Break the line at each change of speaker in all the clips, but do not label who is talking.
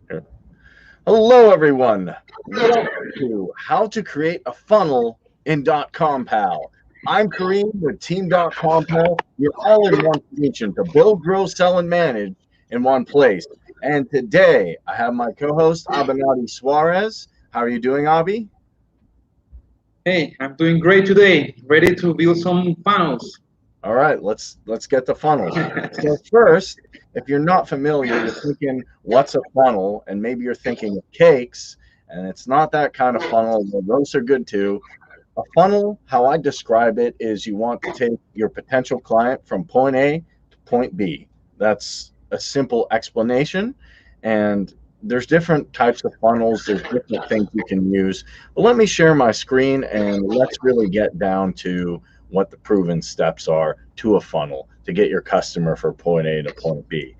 Hello, everyone. Welcome to How to Create a Funnel in DotcomPal. I'm Kareem with Team.compal, your all-in-one solution to build, grow, sell, and manage in one place. And today, I have my co-host, Abinati Suarez. How are you doing, Abi?
Hey, I'm doing great today. Ready to build some funnels.
All right, let's get the funnels. So first, if you're not familiar, you're thinking, what's a funnel? And maybe you're thinking of cakes, and it's not that kind of funnel. Well, those are good too. A funnel, how I describe it, is you want to take your potential client from point A to point B. That's a simple explanation. And there's different types of funnels, there's different things you can use. But let me share my screen and let's really get down to what the proven steps are to a funnel to get your customer from point A to point B.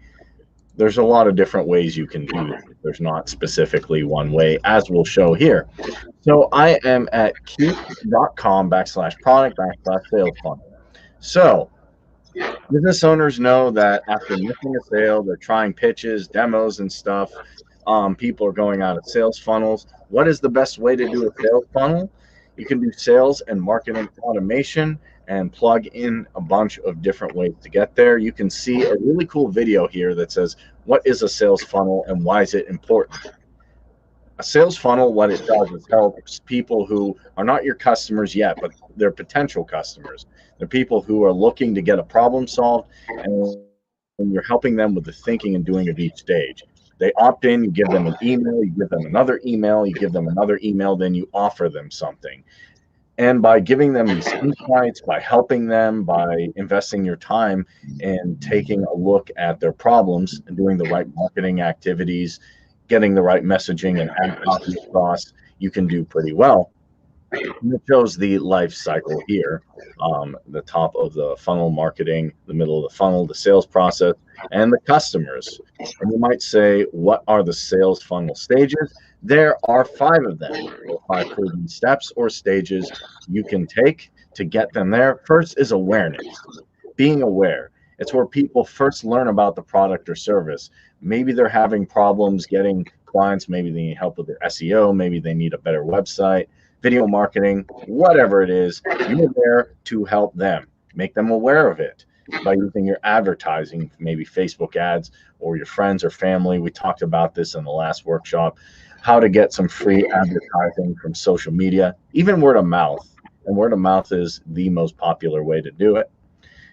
There's a lot of different ways you can do it. There's not specifically one way, as we'll show here. So I am at keep.com/product/sales funnel. So business owners know that after missing a sale, they're trying pitches, demos, and stuff. People are going out of sales funnels. What is the best way to do a sales funnel? You can do sales and marketing automation and plug in a bunch of different ways to get there. You can see a really cool video here that says, what is a sales funnel and why is it important? A sales funnel, what it does is helps people who are not your customers yet, but they're potential customers. They're people who are looking to get a problem solved, and you're helping them with the thinking and doing of each stage. They opt in, you give them an email, you give them another email, you give them another email, then you offer them something. And by giving them these insights, by helping them, by investing your time and taking a look at their problems and doing the right marketing activities, getting the right messaging and ad copy across, you can do pretty well. And it shows the life cycle here, the top of the funnel marketing, the middle of the funnel, the sales process, and the customers. And you might say, what are the sales funnel stages? There are five of them, or five proven steps or stages you can take to get them there. First is awareness, being aware. It's where people first learn about the product or service. Maybe they're having problems getting clients, maybe they need help with their SEO, maybe they need a better website, video marketing, whatever it is, you're there to help them, make them aware of it by using your advertising, maybe Facebook ads or your friends or family. We talked about this in the last workshop, how to get some free advertising from social media, even word of mouth. And word of mouth is the most popular way to do it.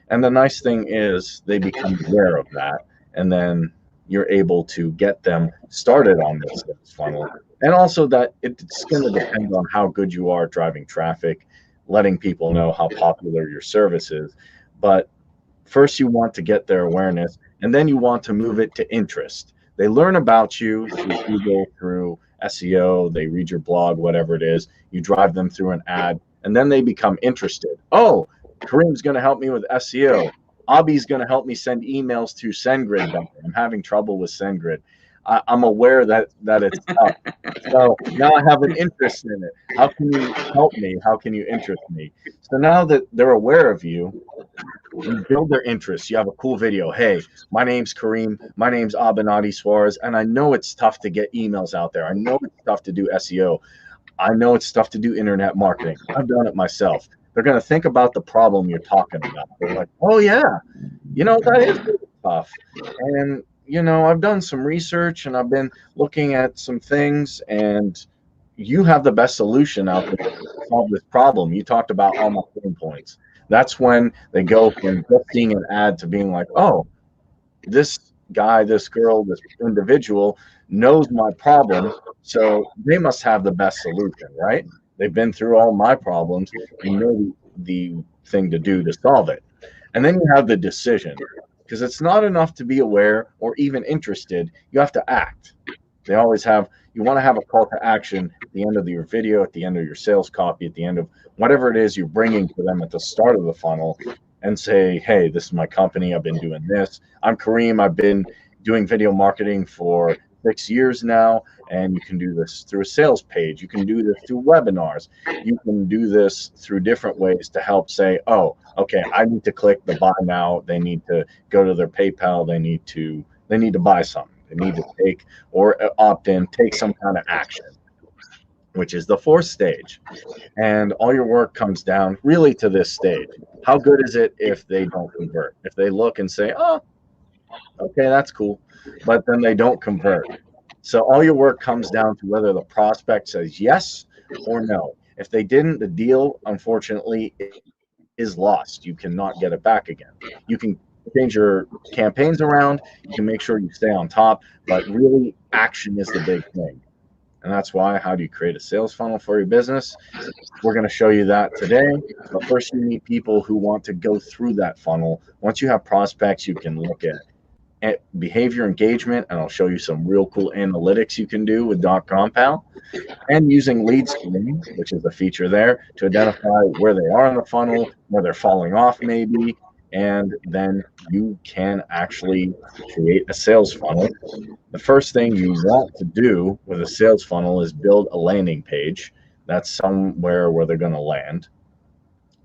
And the nice thing is they become aware of that. And then you're able to get them started on this sales funnel. And also that it's going to depend on how good you are at driving traffic, letting people know how popular your service is. But first you want to get their awareness, and then you want to move it to interest. They learn about you through Google, through SEO, they read your blog, whatever it is. You drive them through an ad, and then they become interested. Oh, Kareem's going to help me with SEO. Abi's going to help me send emails to SendGrid better. I'm having trouble with SendGrid. I'm aware that it's tough. So now I have an interest in it. How can you help me? How can you interest me? So now that they're aware of you, you build their interest. You have a cool video. Hey, my name's Kareem. My name's Abinati Suarez. And I know it's tough to get emails out there. I know it's tough to do SEO. I know it's tough to do internet marketing. I've done it myself. They're going to think about the problem you're talking about. They're like, oh, yeah, that is really tough. And, I've done some research and I've been looking at some things, and you have the best solution out there to solve this problem. You talked about all my pain points. That's when they go from just seeing an ad to being like, oh, this guy, this girl, this individual knows my problem, so they must have the best solution, right? They've been through all my problems and know the thing to do to solve it. And then you have the decision, because it's not enough to be aware or even interested. You have to act. You want to have a call to action at the end of your video, at the end of your sales copy, at the end of whatever it is you're bringing to them at the start of the funnel, and say, hey, this is my company. I've been doing this. I'm Kareem. I've been doing video marketing for 6 years now, and you can do this through a sales page. You can do this through webinars. You can do this through different ways to help say, oh, okay, I need to click the buy now. They need to go to their PayPal. They need to buy something. need to take or opt in, take some kind of action, which is the fourth stage. And all your work comes down really to this stage. How good is it if they don't convert? If they look and say, oh, okay, that's cool, but then they don't convert. So all your work comes down to whether the prospect says yes or no. If they didn't, the deal, unfortunately, is lost. You cannot get it back again. You can change your campaigns around, you can make sure you stay on top, but really, action is the big thing. And that's why, how do you create a sales funnel for your business? We're going to show you that today. But first, you need people who want to go through that funnel. Once you have prospects, you can look at behavior engagement, and I'll show you some real cool analytics you can do with DotcomPal, and using lead screening, which is a feature there, to identify where they are in the funnel, where they're falling off maybe, and then you can actually create a sales funnel. The first thing you want to do with a sales funnel is build a landing page. That's somewhere where they're going to land,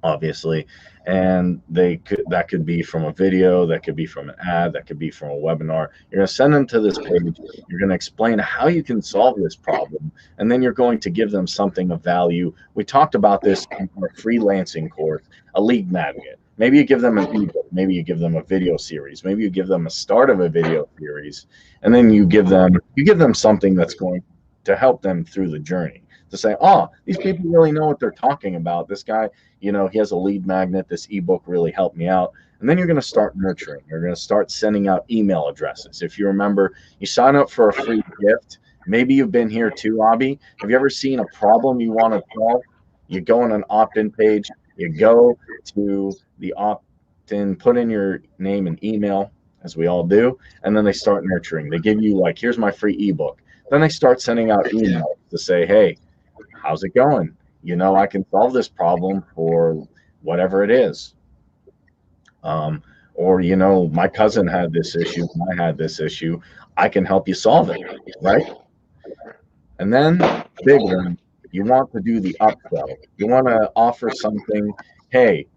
obviously, and that could be from a video, that could be from an ad, that could be from a webinar. You're going to send them to this page, you're going to explain how you can solve this problem, and then you're going to give them something of value. We talked about this in our freelancing course, a lead magnet. Maybe you give them an ebook, maybe you give them a video series, maybe you give them a start of a video series, and then you give them something that's going to help them through the journey, to say, oh, these people really know what they're talking about. This guy, he has a lead magnet. This ebook really helped me out. And then you're going to start nurturing. You're going to start sending out email addresses. If you remember, you sign up for a free gift. Maybe you've been here too, Abby. Have you ever seen a problem you want to solve? You go on an opt-in page. You go to the opt-in, put in your name and email, as we all do, and then they start nurturing. They give you, like, here's my free ebook. Then they start sending out emails to say, hey, how's it going? I can solve this problem for whatever it is. Or, my cousin had this issue, I had this issue. I can help you solve it, right? And then, big one, you want to do the upsell. You want to offer something, hey,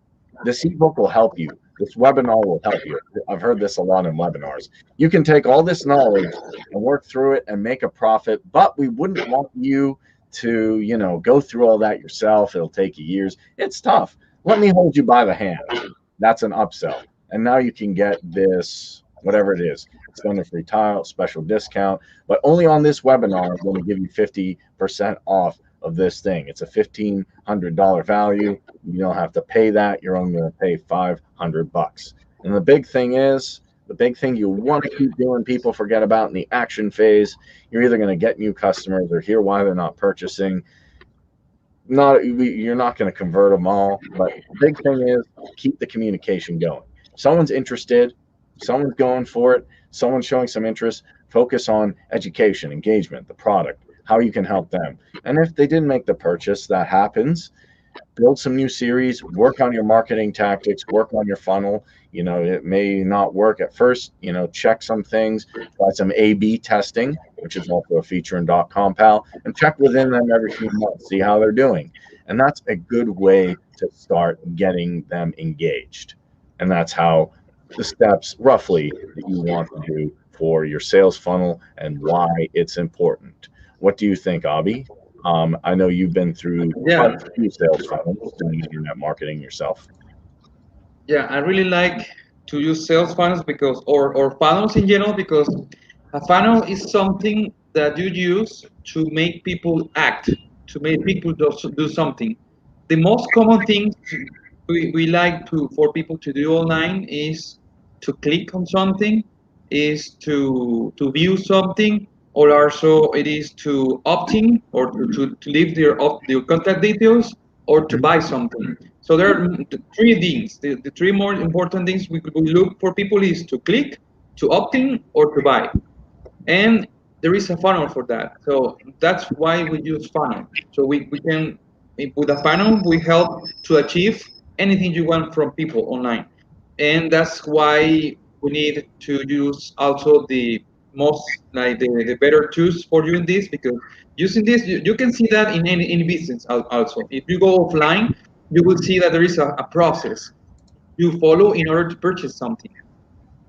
this ebook will help you. This webinar will help you. I've heard this a lot in webinars. You can take all this knowledge and work through it and make a profit, but we wouldn't want you to, go through all that yourself. It'll take you years. It's tough. Let me hold you by the hand. That's an upsell. And now you can get this, whatever it is, extended free trial, special discount, but only on this webinar, I'm going to give you 50% off of this thing. It's a $1,500 value. You don't have to pay that. You're only going to pay $500. And the big thing you want to keep doing, people forget about in the action phase, you're either going to get new customers or hear why they're not purchasing. You're not going to convert them all, but the big thing is keep the communication going. Someone's interested, someone's going for it, someone's showing some interest, focus on education, engagement, the product, how you can help them. And if they didn't make the purchase, that happens. Build some new series, work on your marketing tactics, work on your funnel. It may not work at first, check some things, try some A/B testing, which is also a feature in DotcomPal, and check within them every few months, see how they're doing. And that's a good way to start getting them engaged. And that's how the steps roughly that you want to do for your sales funnel and why it's important. What do you think, Abby? I know you've been through quite a few sales funnels doing internet marketing yourself.
Yeah, I really like to use sales funnels or funnels in general, because a funnel is something that you use to make people act, to make people do something. The most common thing we like for people to do online is to click on something, is to view something, or also it is to opt in, or to leave their contact details, or to buy something. So there are three things. The three more important things we look for people is to click, to opt in, or to buy. And there is a funnel for that. So that's why we use funnel. So we can, with a funnel, we help to achieve anything you want from people online. And that's why we need to use also the most, like the better tools for doing this, because using this, you can see that in any business also. If you go offline, you will see that there is a process you follow in order to purchase something.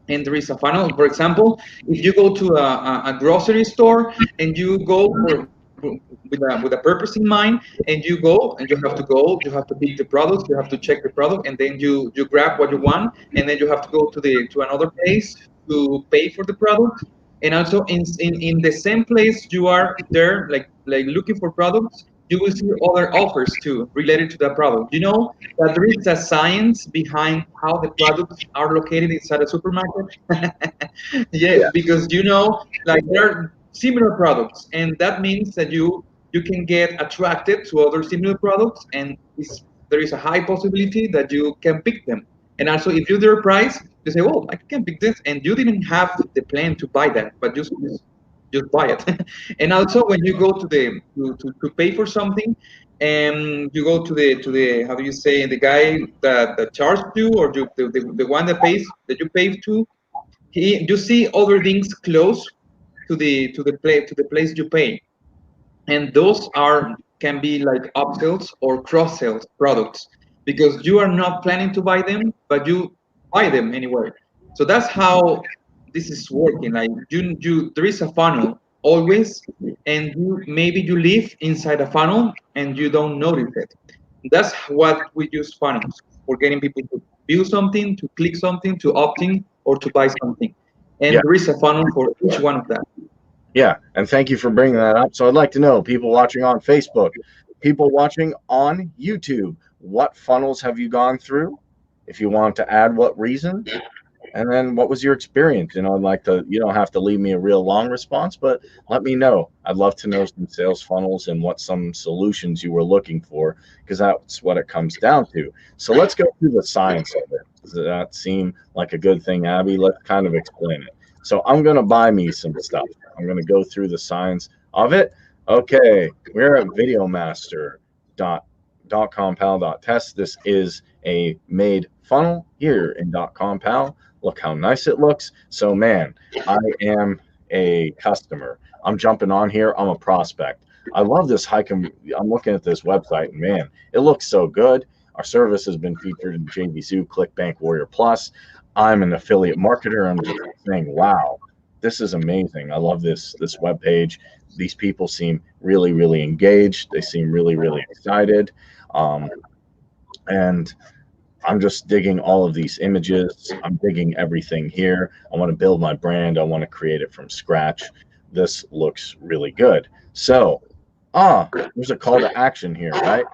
and there is a funnel. For example, if you go to a grocery store and you go with a purpose in mind, and you go and you have to pick the products, you have to check the product, and then you grab what you want, and then you have to go to another place to pay for the product. And also in the same place you are there, like looking for products, you will see other offers too related to that product. You know that there is a science behind how the products are located inside a supermarket. Yeah,
Yeah.
because you know, like there are similar products, and that means that you can get attracted to other similar products, and there is a high possibility that you can pick them. And also, if you their price, you say, "Oh, I can pick this," and you didn't have the plan to buy that, but just buy it. And also, when you go to pay for something, and you go to the how do you say, the guy that charged you, or the one that you pay to, you see other things close to the place you pay, and those are can be like upsells or cross sells products, because you are not planning to buy them, but you buy them anyway. So that's how this is working. Like you there is a funnel always, and maybe you live inside a funnel and you don't notice it. That's what we use funnels for: getting people to view something, to click something, to opt in, or to buy something. And
Yeah.
there is a funnel for each one of that.
Yeah. And thank you for bringing that up. So I'd like to know, people watching on Facebook, people watching on YouTube, what funnels have you gone through? If you want to add, what reason? And then what was your experience? I'd like to, you don't have to leave me a real long response, but let me know. I'd love to know some sales funnels and what some solutions you were looking for, because that's what it comes down to. So let's go through the science of it. Does that seem like a good thing, Abby? Let's kind of explain it. So I'm going to buy me some stuff. I'm going to go through the science of it. Okay, we're at videomaster.compal.test. This is a made funnel here in .compal. Look how nice it looks. So, man, I am a customer. I'm jumping on here. I'm a prospect. I love this hike. I'm looking at this website, and man, it looks so good. Our service has been featured in JV Zoo, ClickBank, Warrior Plus. I'm an affiliate marketer. I'm just saying, wow, this is amazing. I love this web page. These people seem really, really engaged. They seem really, really excited. And I'm just digging all of these images. I'm digging everything here. I want to build my brand. I want to create it from scratch. This looks really good. So, there's a call to action here, right?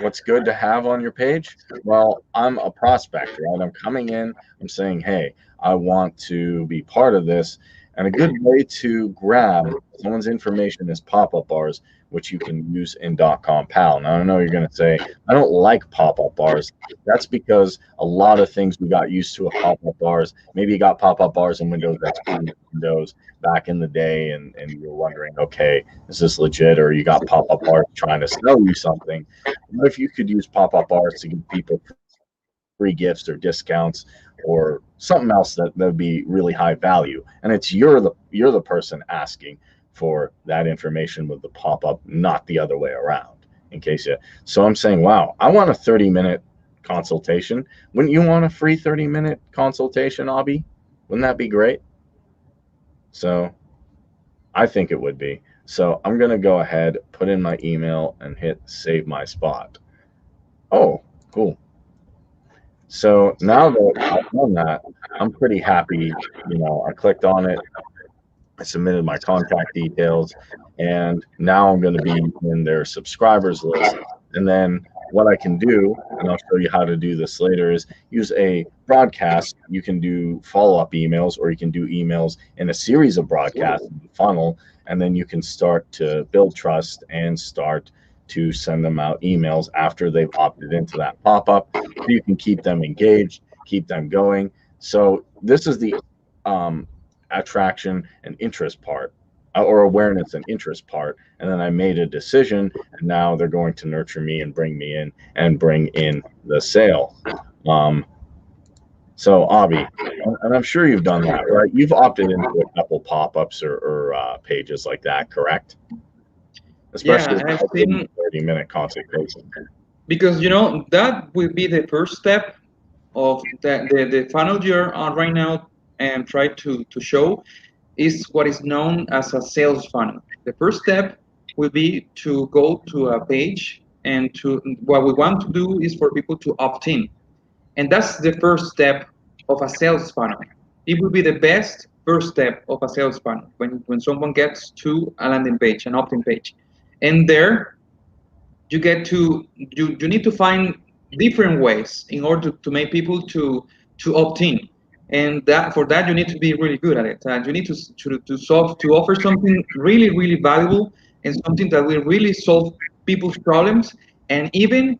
What's good to have on your page? Well, I'm a prospect, right? I'm coming in, I'm saying, hey, I want to be part of this. And a good way to grab someone's information is pop-up bars, which you can use in .compal. Now, I know you're going to say, I don't like pop-up bars. That's because a lot of things we got used to with pop-up bars. Maybe you got pop-up bars in Windows XP, Windows back in the day, and you're wondering, okay, is this legit? Or you got pop-up bars trying to sell you something. What if you could use pop-up bars to give people free gifts or discounts or something else that would be really high value? And it's you're the person asking for that information with the pop-up, not the other way around. In case you, so I'm saying, wow, I want a 30-minute consultation. Wouldn't you want a free 30-minute consultation, Abby? Wouldn't that be great? So I think it would be. So I'm going to go ahead, put in my email, and hit save my spot. Oh, cool. So now that I've done that, I'm pretty happy. I clicked on it, I submitted my contact details, and now I'm going to be in their subscribers list. And then what I can do, and I'll show you how to do this later, is use a broadcast. You can do follow-up emails, or you can do emails in a series of broadcasts in the funnel, and then you can start to build trust and start to send them out emails after they've opted into that pop-up. So you can keep them engaged, keep them going. So this is the attraction and interest part, or awareness and interest part. And then I made a decision, and now they're going to nurture me and bring me in and bring in the sale. So Avi, and I'm sure you've done that, right? You've opted into a couple pop-ups or pages like that, correct? Especially
Yeah, I've
a
seen,
30-minute consultation.
because that will be the first step of the funnel you're on right now and try to show is what is known as a sales funnel. The first step will be to go to a page, and to what we want to do is for people to opt in. And that's the first step of a sales funnel. It will be the best first step of a sales funnel when someone gets to a landing page, an opt-in page. And there you get to you need to find different ways in order to make people to opt in, and that for that you need to be really good at it, and you need to offer something really valuable, and something that will really solve people's problems, and even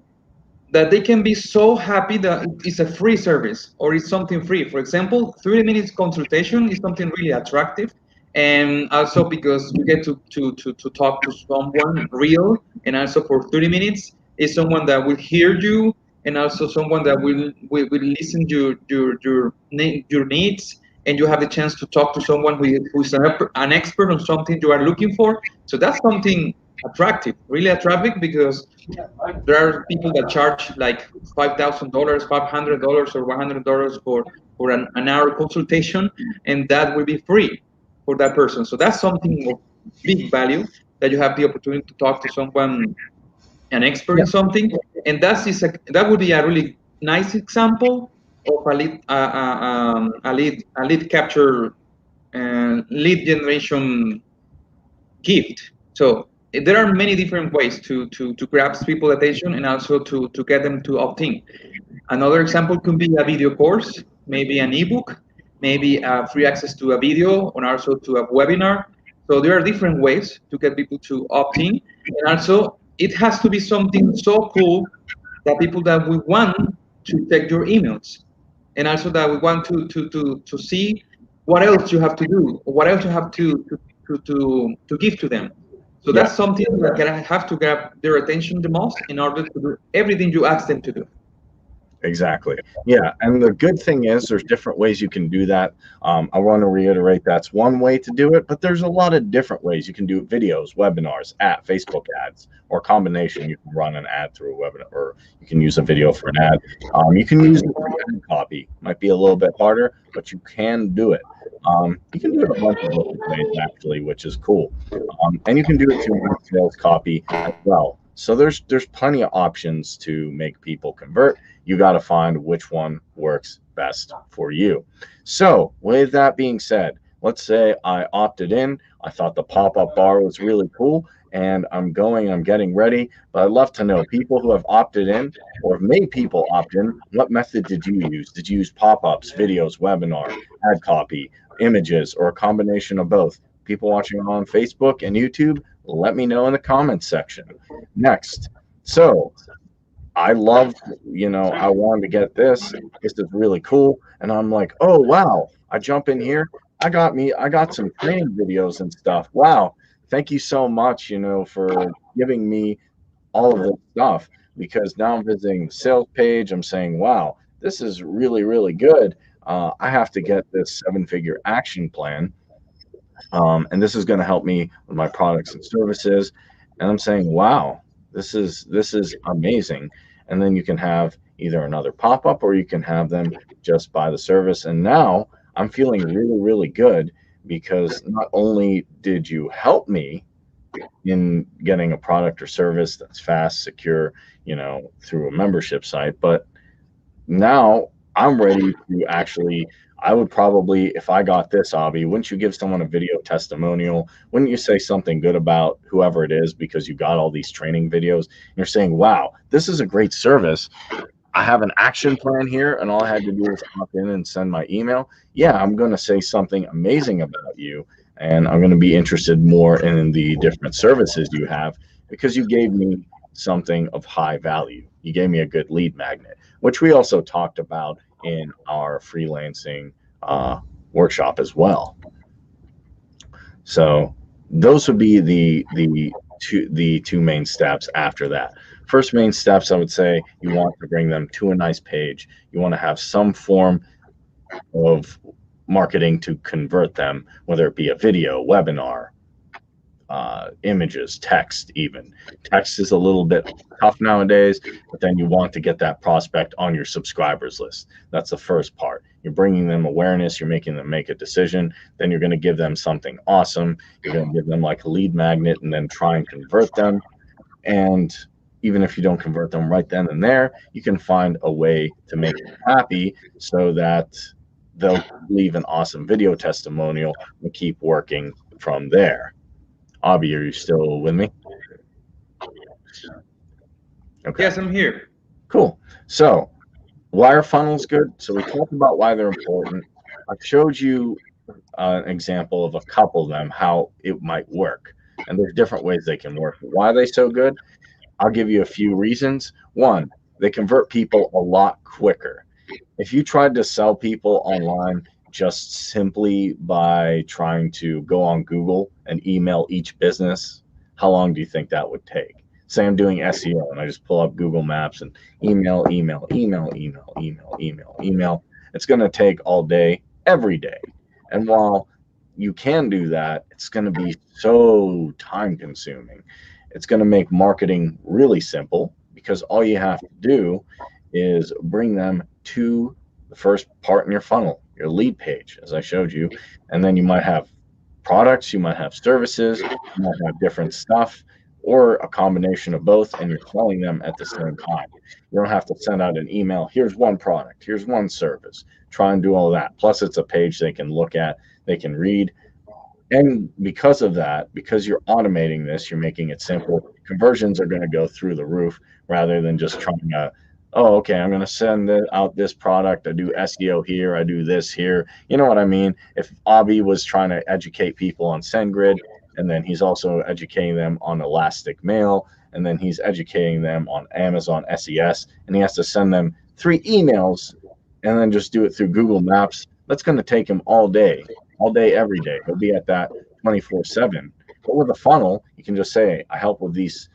that they can be so happy that it's a free service or it's something free. For example, 30 minutes consultation is something really attractive. And also because you get to talk to someone real, and also for 30 minutes is someone that will hear you, and also someone that will listen to your needs, and you have the chance to talk to someone who's an expert on something you are looking for. So that's something attractive, really attractive, because there are people that charge like $5,000, $500, or $100 for an hour consultation, and that will be free for that person. So that's something of big value, that you have the opportunity to talk to someone, an expert in something, and that would be a really nice example of a lead capture and lead generation gift. So there are many different ways to grasp people's attention, and also to get them to opt in. Another example could be a video course, maybe an ebook, maybe free access to a video, and also to a webinar. So there are different ways to get people to opt in, and also it has to be something so cool that people that we want to check your emails, and also that we want to see what else you have to do, or what else you have to give to them. So
Yeah.
that's something that can have to grab their attention the most in order to do everything you ask them to do.
Exactly. Yeah. And the good thing is there's different ways you can do that. I want to reiterate that's one way to do it, but there's a lot of different ways you can do videos, webinars, Facebook ads, or combination. You can run an ad through a webinar, or you can use a video for an ad. You can use ad copy. Might be a little bit harder, but you can do it. You can do it a bunch of different ways actually, which is cool. And you can do it through sales copy as well. So there's plenty of options to make people convert. You got to find which one works best for you. So with that being said, let's say I opted in. I thought the pop-up bar was really cool, and I'm getting ready. But I'd love to know, people who have opted in or have made people opt in, what method did you use? Did you use pop-ups, videos, webinar, ad copy, images, or a combination of both? People watching on Facebook and YouTube, let me know in the comments section. Next. So I loved, I wanted to get this. This is really cool. And I'm like, oh, wow. I jump in here. I got some training videos and stuff. Wow. Thank you so much, for giving me all of this stuff, because now I'm visiting the sales page. I'm saying, wow, this is really good. I have to get this 7-figure action plan. And this is going to help me with my products and services. And I'm saying, wow, this is amazing. And then you can have either another pop-up, or you can have them just buy the service. And now I'm feeling really good, because not only did you help me in getting a product or service that's fast, secure, through a membership site, but now I'm ready to actually, I would probably, if I got this, Avi, wouldn't you give someone a video testimonial? Wouldn't you say something good about whoever it is, because you got all these training videos? And you're saying, wow, this is a great service. I have an action plan here, and all I had to do was opt in and send my email. Yeah, I'm going to say something amazing about you, and I'm going to be interested more in the different services you have, because you gave me something of high value. You gave me a good lead magnet, which we also talked about in our freelancing workshop as well. So those would be the two main steps after that. First main steps, I would say, you want to bring them to a nice page. You want to have some form of marketing to convert them, whether it be a video, webinar, images, text even. Text is a little bit tough nowadays, but then you want to get that prospect on your subscribers list. That's the first part. You're bringing them awareness, you're making them make a decision, then you're going to give them something awesome. You're going to give them like a lead magnet and then try and convert them. And even if you don't convert them right then and there, you can find a way to make them happy so that they'll leave an awesome video testimonial and keep working from there. Abby, are you still with me? Okay.
Yes, I'm here.
Cool. So, why are funnels good? So we talked about why they're important. I showed you an example of a couple of them, how it might work. And there's different ways they can work. Why are they so good? I'll give you a few reasons. One, they convert people a lot quicker. If you tried to sell people online just simply by trying to go on Google and email each business, how long do you think that would take? Say I'm doing SEO and I just pull up Google Maps and email, email, email, email, email, email, email. It's going to take all day, every day. And while you can do that, it's going to be so time consuming. It's going to make marketing really simple because all you have to do is bring them to the first part in your funnel, your lead page, as I showed you. And then you might have products, you might have services, you might have different stuff, or a combination of both, and you're selling them at the same time. You don't have to send out an email, here's one product, here's one service. Try and do all that. Plus, it's a page they can look at, they can read. And because of that, because you're automating this, you're making it simple, conversions are going to go through the roof rather than just trying to, oh, okay, I'm going to send out this product. I do SEO here. I do this here. You know what I mean? If Abby was trying to educate people on SendGrid, and then he's also educating them on Elastic Mail, and then he's educating them on Amazon SES, and he has to send them 3 emails and then just do it through Google Maps, that's going to take him all day, every day. He'll be at that 24/7. But with a funnel, you can just say, I help with these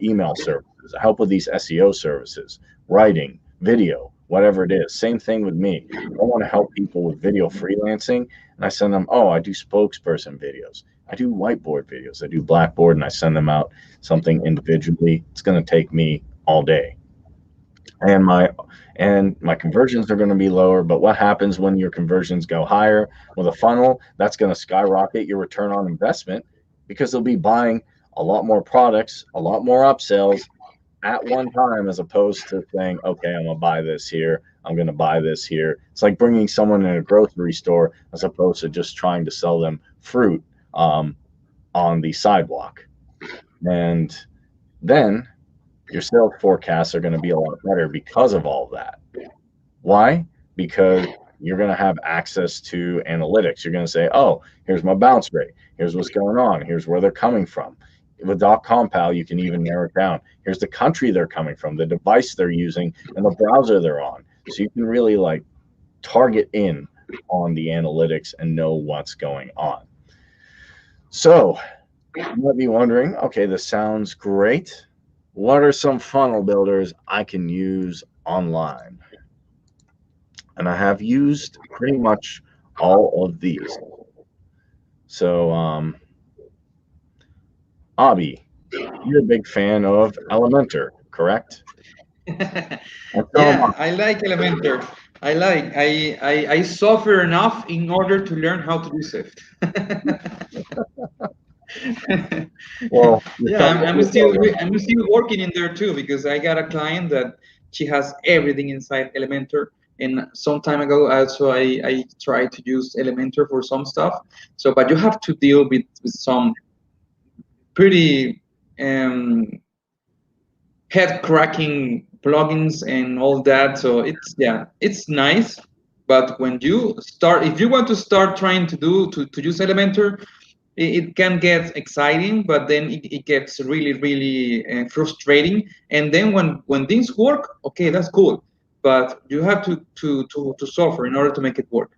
email services. I help with these SEO services, writing, video, whatever it is. Same thing with me. I want to help people with video freelancing, and I send them, oh, I do spokesperson videos. I do whiteboard videos. I do Blackboard, and I send them out something individually. It's going to take me all day. And my conversions are going to be lower. But what happens when your conversions go higher with a funnel? That's going to skyrocket your return on investment because they'll be buying a lot more products, a lot more upsells at one time, as opposed to saying, okay, I'm going to buy this here, I'm going to buy this here. It's like bringing someone in a grocery store as opposed to just trying to sell them fruit on the sidewalk. And then your sales forecasts are going to be a lot better because of all that. Why? Because you're going to have access to analytics. You're going to say, oh, here's my bounce rate. Here's what's going on. Here's where they're coming from. With DotcomPal, you can even narrow it down. Here's the country they're coming from, the device they're using, and the browser they're on. So you can really like target in on the analytics and know what's going on. So you might be wondering, okay, this sounds great. What are some funnel builders I can use online? And I have used pretty much all of these. So, Abby, you're a big fan of Elementor, correct?
Yeah, I like Elementor. I suffer enough in order to learn how to use it.
Well,
Yeah, I'm still working in there too because I got a client that she has everything inside Elementor. And some time ago, also I tried to use Elementor for some stuff. So, but you have to deal with some pretty head cracking plugins and all that. So it's nice. But when you start, if you want to start trying to use Elementor, it can get exciting, but then it gets really frustrating. And then when things work, okay, that's cool. But you have to suffer in order to make it work.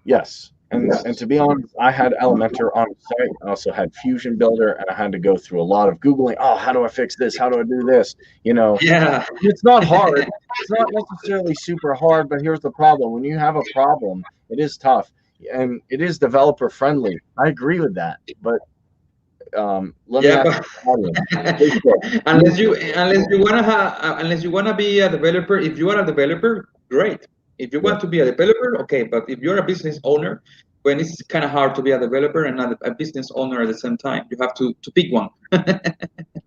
Yes. And to be honest, I had Elementor on site. I also had Fusion Builder, and I had to go through a lot of Googling. Oh, how do I fix this? How do I do this? You know,
yeah,
it's not hard. It's not necessarily super hard, but here's the problem. When you have a problem, it is tough, and it is developer friendly. I agree with that, but let me
Yeah,
ask
but
the audience. Facebook.
unless you wanna be a developer, if you are a developer, great. If you
Yeah.
want to be a developer, okay. But if you're a business owner, when it's kind of hard to be a developer and not a business owner at the same time, you have to pick one.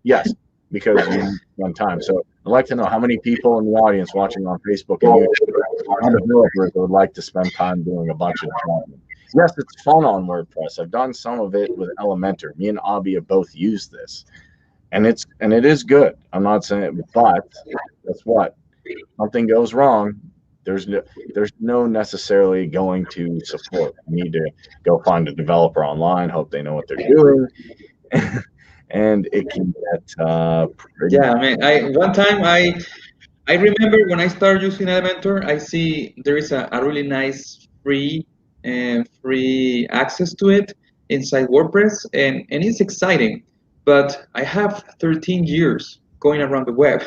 Yes, because you need to spend time. So I'd like to know how many people in the audience watching on Facebook and YouTube are developers that would like to spend time doing a bunch of development. Yes, it's fun on WordPress. I've done some of it with Elementor. Me and Abby have both used this, and it is good. I'm not saying, but guess what? Something goes wrong. There's no necessarily going to support. You need to go find a developer online, hope they know what they're doing, and it can get pretty.
Yeah, I mean, I one time I remember when I started using Elementor, I see there is a really nice free access to it inside WordPress, and it's exciting. But I have 13 years going around the web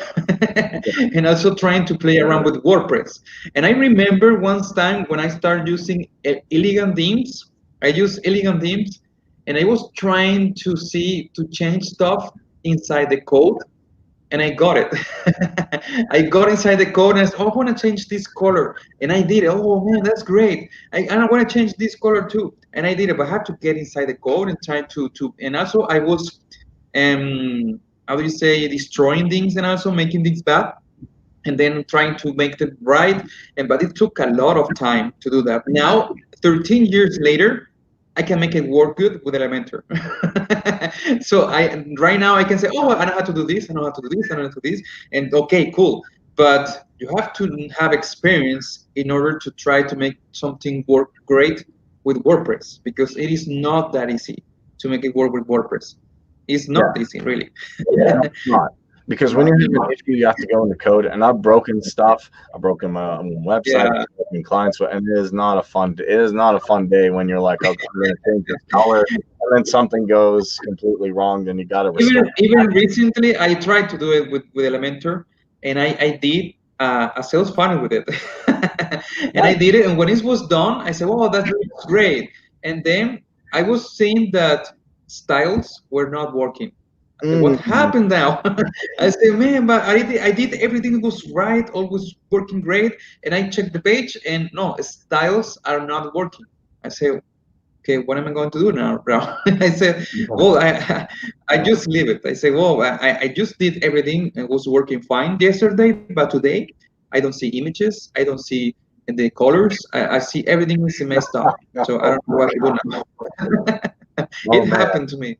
and also trying to play around with WordPress. And I remember once time when I started using elegant themes. I use elegant themes, and I was trying to see to change stuff inside the code, and I got it. I got inside the code and I said, oh, I want to change this color. And I did it. Oh, man, that's great. I want to change this color too. And I did it, but I had to get inside the code and try and also I was, how do you say, destroying things and also making things bad and then trying to make them right. But it took a lot of time to do that. Now, 13 years later, I can make it work good with Elementor. So I right now I can say, oh, I know how to do this, I know how to do this, I know how to do this, and okay, cool. But you have to have experience in order to try to make something work great with WordPress because it is not that easy to make it work with WordPress. It's
Yeah,
not easy, really.
no, it's not. Because when you have an issue, you have to go into code. And I've broken stuff. I've broken my own website,
Yeah,
I've broken clients, and it is not a fun. It is not a fun day when you're like, okay, I'm going to change this color, and then something goes completely wrong. Then you got to restore.
even recently, I tried to do it with Elementor, and I did a sales funnel with it, and I
Nice.
did it. And when it was done, I said, "Oh, that's great." And then I was seeing that styles were not working. I said, "What
Mm,
happened now?" I said, "Man, but I did everything was right, all was working great." And I checked the page, and no, styles are not working. I said, okay, what am I going to do now, bro? I said, well, I just leave it. I say, well, I just did everything and was working fine yesterday, but today I don't see images. I don't see the colors. I see everything is messed up. So I don't know what to do now.
oh
It
man.
happened to me.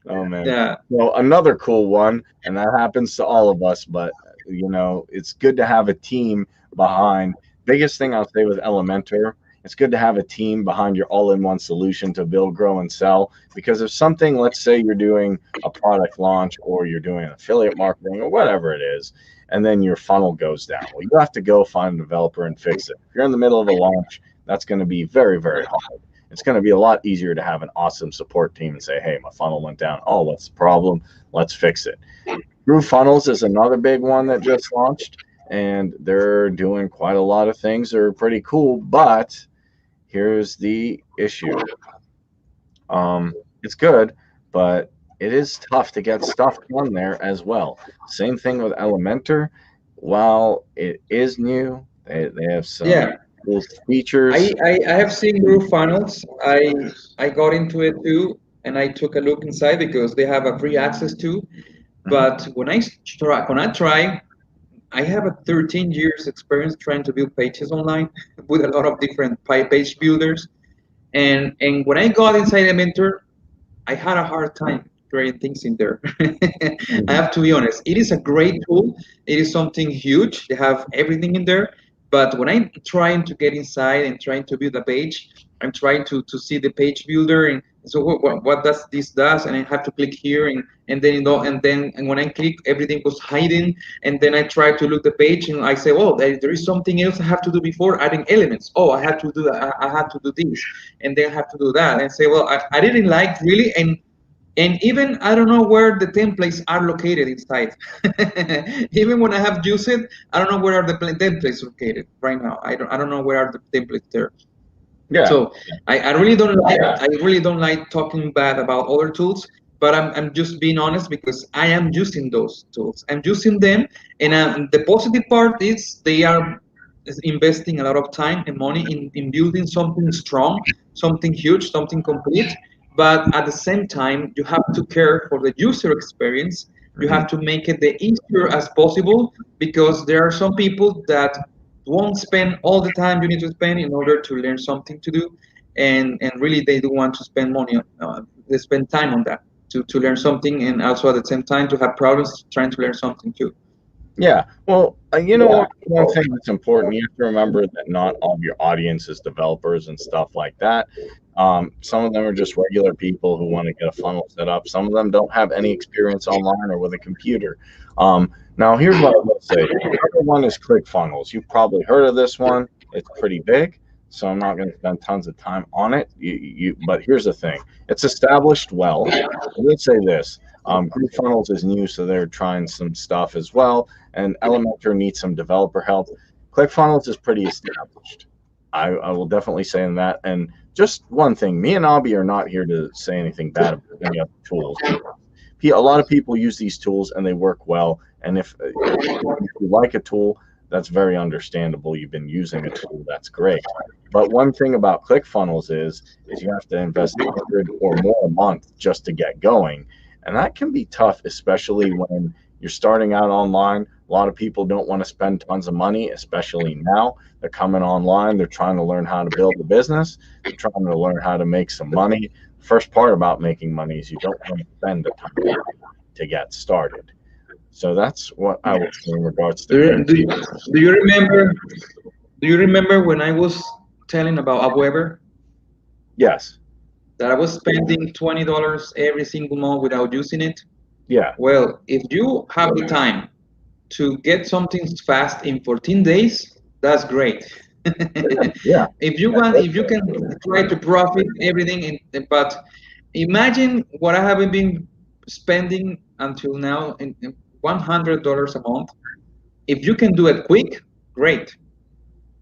Oh man.
Yeah.
Well, another cool one, and that happens to all of us, but it's good to have a team behind. Biggest thing I'll say with Elementor, it's good to have a team behind your all-in-one solution to build, grow, and sell. Because if something, let's say you're doing a product launch or you're doing affiliate marketing or whatever it is, and then your funnel goes down, well, you have to go find a developer and fix it. If you're in the middle of a launch, that's going to be very, very hard. It's going to be a lot easier to have an awesome support team and say, hey, my funnel went down. Oh, what's the problem? Let's fix it. Groove Funnels is another big one that just launched, and they're doing quite a lot of things that are pretty cool. But here's the issue. It's good, but it is tough to get stuff on there as well. Same thing with Elementor. While it is new, they have some
Yeah.
cool features.
I have seen Groove Funnels. I got into it too, and I took a look inside because they have a free access too.
Mhm.
But when I try, I have a 13 years experience trying to build pages online with a lot of different page builders. And when I got inside Elementor, I had a hard time creating things in there. I
Mhm.
have to be honest. It is a great tool. It is something huge. They have everything in there. But when I'm trying to get inside and trying to build a page, I'm trying to see the page builder and so what does this does and I have to click here and then and when I click everything was hiding and then I try to look the page and I say oh there is something else I have to do before adding elements. Oh I have to do that. I have to do this and then I have to do that and say well I didn't like really and even I don't know where the templates are located inside. Even when I have used it, I don't know where are the templates located right now. I don't know where are the templates there.
Yeah.
So I really don't like talking bad about other tools, but I'm just being honest because I am using those tools. I'm using them, and the positive part is they are investing a lot of time and money in building something strong, something huge, something complete. But at the same time, you have to care for the user experience. You
Mhm.
have to make it the easier as possible because there are some people that won't spend all the time you need to spend in order to learn something to do, and really they do want to spend money on, they spend time on that to learn something, and also at the same time to have problems trying to learn something too.
Yeah. Well, you know what? One thing that's important, you have to remember that not all of your audience is developers and stuff like that. Some of them are just regular people who want to get a funnel set up. Some of them don't have any experience online or with a computer. Now, here's what I will say. The other one is ClickFunnels. You've probably heard of this one. It's pretty big, so I'm not going to spend tons of time on it. But here's the thing. It's established well. I will say this. ClickFunnels is new, so they're trying some stuff as well, and Elementor needs some developer help. ClickFunnels is pretty established. I will definitely say in that. And just one thing, me and Abby are not here to say anything bad about any other tools. A lot of people use these tools and they work well. And if you like a tool, that's very understandable. You've been using a tool, that's great. But one thing about ClickFunnels is you have to invest 100 or more a month just to get going, and that can be tough, especially when you're starting out online. A lot of people don't want to spend tons of money, especially now. They're coming online, they're trying to learn how to build a business, they're trying to learn how to make some money. First part about making money is you don't want to spend a ton of money to get started. So that's what I would say in regards to
Do
Click.
you, do, you- do you remember? Do you remember when I was telling about Aweber
Yes.
that I was spending $20 every single month without using it?
Yeah.
Well, if you have the time to get something fast in 14 days, that's great.
Yeah.
If you can try to profit everything, but imagine what I haven't been spending until now in $100 a month. If you can do it quick, great.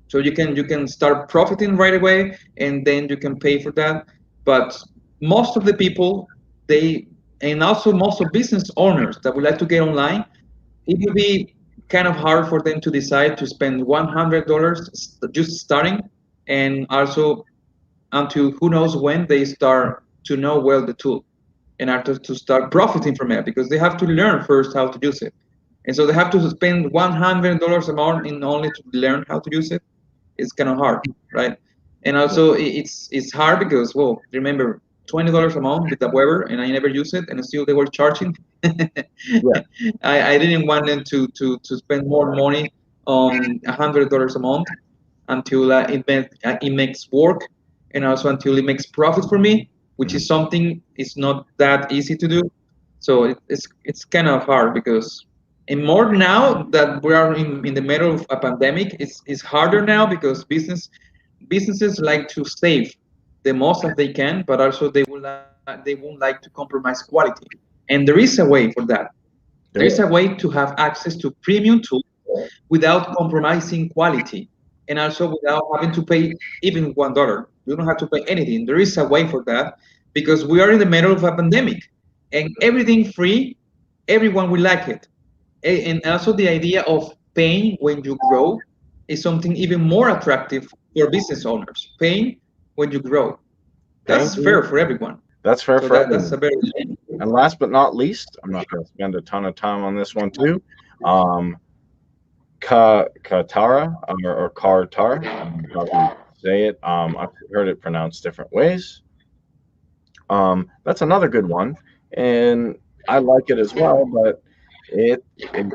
So you can start profiting right away, and then you can pay for that. But most of the people, they and also most of business owners that would like to get online, it will be kind of hard for them to decide to spend $100 just starting, and also until who knows when they start to know well the tool and after to start profiting from it, because they have to learn first how to use it, and so they have to spend $100 a month in only to learn how to use it. It's kind of hard, right? And also it's hard because, well, remember, $20 a month with the Weber, and I never use it, and still they were charging.
Yeah.
I didn't want them to spend more money on $100 a month until it makes work, and also until it makes profit for me, which
Mhm.
is something it's not that easy to do. So it's kind of hard because, and more now that we are in the middle of a pandemic, it's harder now because businesses like to save the most that they can, but also they won't like to compromise quality. And there is a way for that. There is
There
a
is.
way to have access to premium tools without compromising quality, and also without having to pay even $1. You don't have to pay anything. There is a way for that because we are in the middle of a pandemic, and everything free, everyone will like it. And also the idea of paying when you grow is something even more attractive for business owners. Paying when you grow.
Paying
That's
for
fair
you.
for everyone.
That's fair
So
for
that's a
everyone.
very
And last but not least, I'm not going to spend a ton of time on this one too. Um, Katara or Kartara, I don't know how you say it. I've heard it pronounced different ways. That's another good one, and I like it as well. But it's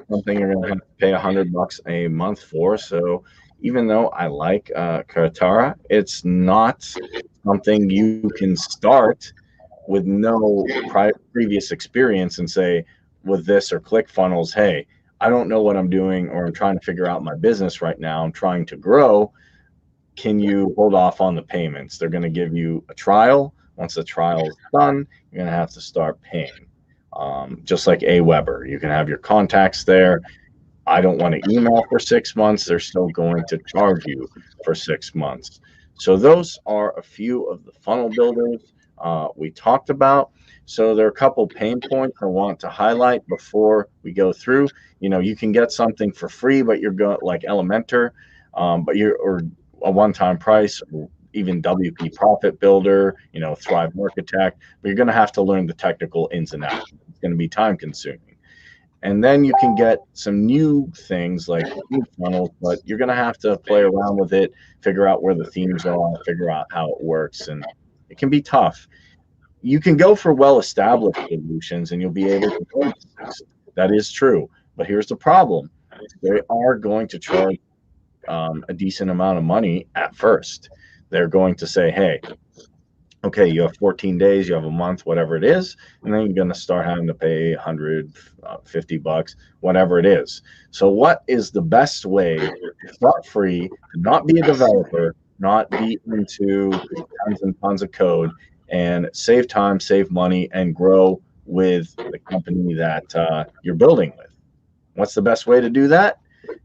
something you're going to have to pay $100 a month for. So even though I like Katara, it's not something you can start with no previous experience and say with this or ClickFunnels, hey, I don't know what I'm doing, or I'm trying to figure out my business right now. I'm trying to grow. Can you hold off on the payments? They're going to give you a trial. Once the trial is done, you're going to have to start paying. Just like Aweber, you can have your contacts there. I don't want to email for 6 months. They're still going to charge you for 6 months. So those are a few of the funnel builders. we talked about. So there are a couple pain points I want to highlight before we go through. You can get something for free, but you're going like Elementor, but you're or a one-time price, or even WP Profit Builder, Thrive Architect, but you're going to have to learn the technical ins and outs. It's going to be time consuming. And then you can get some new things like theme funnels, but you're going to have to play around with it, figure out where the themes are, figure out how it works, and it can be tough. You can go for well-established solutions and you'll be able to build things. That is true. But here's the problem. They are going to charge a decent amount of money at first. They're going to say, hey, okay, you have 14 days, you have a month, whatever it is, and then you're going to start having to pay 150 bucks, whatever it is. So what is the best way to start free, to not be a developer, not be into tons and tons of code, and save time, save money, and grow with the company that you're building with? What's the best way to do that?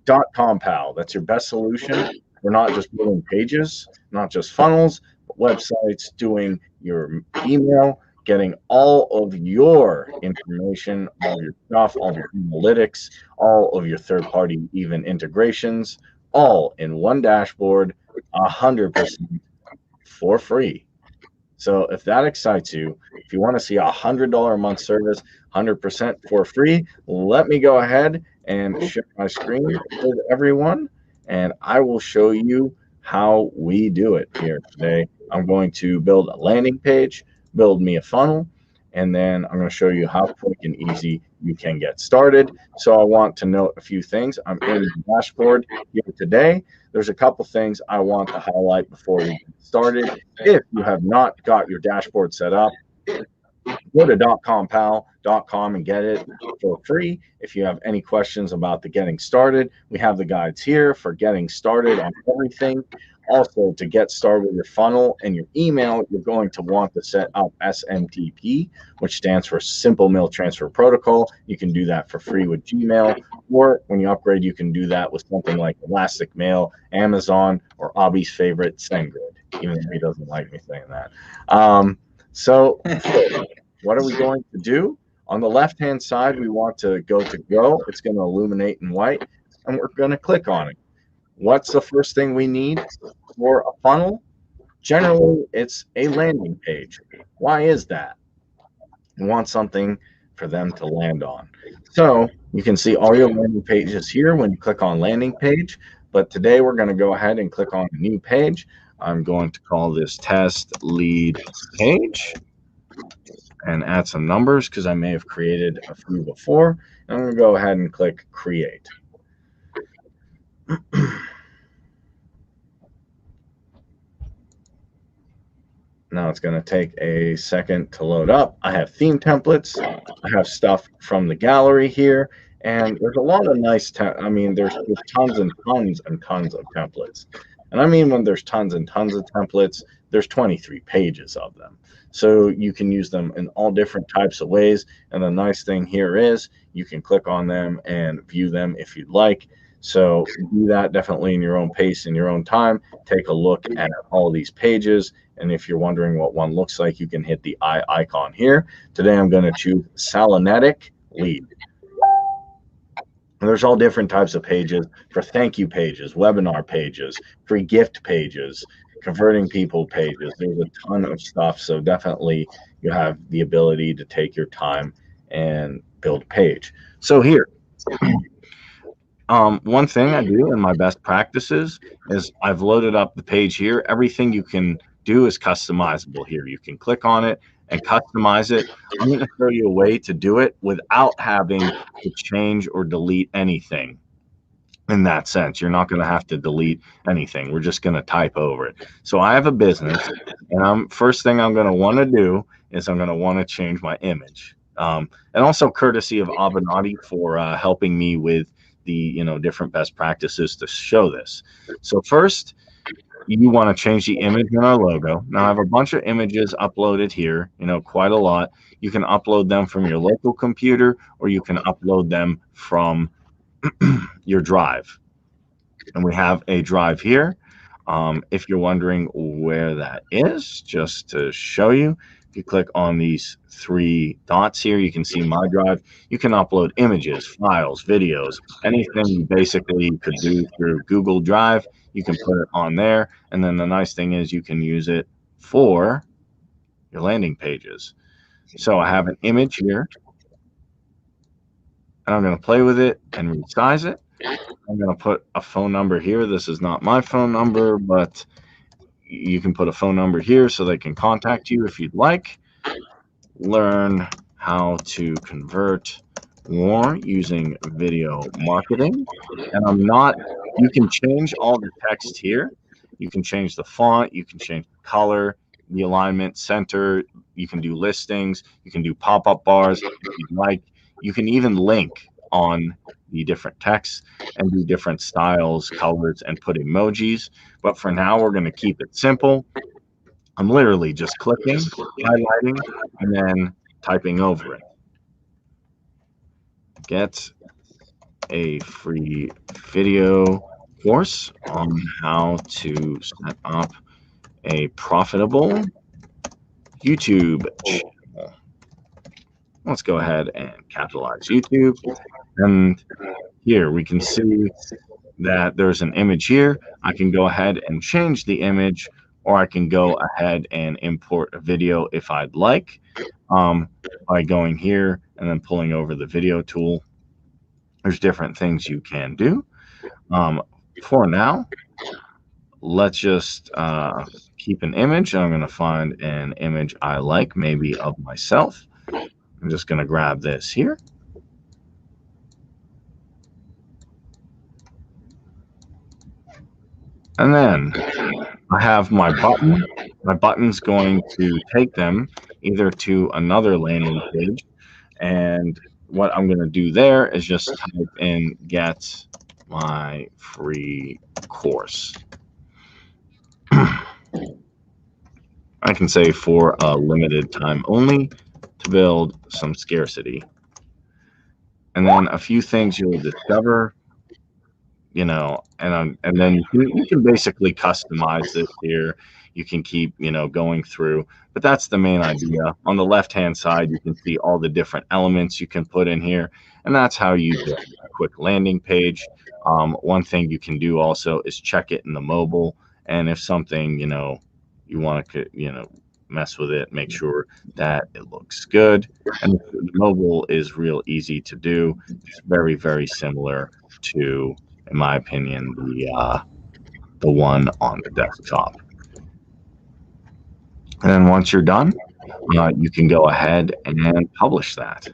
DotcomPal. That's your best solution. We're not just building pages, not just funnels, but websites, doing your email, getting all of your information, all your stuff, all your analytics, all of your third-party even integrations, all in one dashboard, 100% for free. So if that excites you, if you want to see a $100 a month service, 100% for free, let me go ahead and share my screen with everyone, and I will show you how we do it here today. I'm going to build a landing page, build me a funnel, and then I'm going to show you how quick and easy you can get started. So I want to note a few things. I'm in the dashboard here today. There's a couple things I want to highlight before we get started. If you have not got your dashboard set up, go to DotcomPal.com and get it for free. If you have any questions about the getting started, we have the guides here for getting started on everything. Also, to get started with your funnel and your email, you're going to want to set up SMTP, which stands for Simple Mail Transfer Protocol. You can do that for free with Gmail, or when you upgrade, you can do that with something like Elastic Mail, Amazon, or Abby's favorite, SendGrid, even though he doesn't like me saying that. So what are we going to do? On the left-hand side, we want to go to Go. It's going to illuminate in white, and we're going to click on it. What's the first thing we need for a funnel? Generally, it's a landing page. Why is that? We want something for them to land on. So you can see all your landing pages here when you click on landing page. But today we're going to go ahead and click on a new page. I'm going to call this test lead page and add some numbers because I may have created a few before. And I'm going to go ahead and click create. Now it's going to take a second to load up. I have theme templates. I have stuff from the gallery here. And there's a lot of nice, there's tons and tons and tons of templates. And I mean, when there's tons and tons of templates, there's 23 pages of them. So you can use them in all different types of ways. And the nice thing here is you can click on them and view them if you'd like. So do that definitely in your own pace, in your own time. Take a look at all these pages. And if you're wondering what one looks like, you can hit the eye icon here. Today, I'm going to choose Salonetic Lead. And there's all different types of pages for thank you pages, webinar pages, free gift pages, converting people pages. There's a ton of stuff. So definitely you have the ability to take your time and build a page. So here, one thing I do in my best practices is I've loaded up the page here. Everything you can do is customizable here. You can click on it and customize it. I'm going to show you a way to do it without having to change or delete anything. In that sense, you're not going to have to delete anything. We're just going to type over it. So I have a business, and first thing I'm going to want to do is I'm going to want to change my image. And also courtesy of Avenatti for helping me with the different best practices to show this. So first, you want to change the image in our logo. Now I have a bunch of images uploaded here, quite a lot. You can upload them from your local computer, or you can upload them from your drive. And we have a drive here. If you're wondering where that is, just to show you, If you click on these three dots here, you can see My Drive. You can upload images, files, videos, anything you basically could do through Google Drive. You can put it on there. And then the nice thing is you can use it for your landing pages. So I have an image here, and I'm going to play with it and resize it. I'm going to put a phone number here. This is not my phone number, but you can put a phone number here so they can contact you if you'd like. Learn how to convert more using video marketing. And you can change all the text here. You can change the font, you can change the color, the alignment, center. You can do listings, you can do pop-up bars if you'd like. You can even link on the different texts and do different styles, colors, and put emojis. But for now, we're going to keep it simple. I'm literally just clicking, highlighting, and then typing over it. Get a free video course on how to set up a profitable YouTube channel. Let's go ahead and capitalize YouTube. And here we can see that there's an image here. I can go ahead and change the image, or I can go ahead and import a video if I'd like, by going here and then pulling over the video tool. There's different things you can do. For now, let's just keep an image. I'm going to find an image I like, maybe of myself. I'm just going to grab this here. And then I have my button. My button's going to take them either to another landing page. And what I'm going to do there is just type in get my free course. I can say for a limited time only to build some scarcity. And then a few things you'll discover, and then you can basically customize this here. You can keep, going through, but that's the main idea. On the left-hand side, you can see all the different elements you can put in here, and that's how you do a quick landing page. One thing you can do also is check it in the mobile, and if something, you want to, mess with it, make sure that it looks good. And the mobile is real easy to do. It's very, very similar to, in my opinion, the one on the desktop. And then once you're done, you can go ahead and publish that.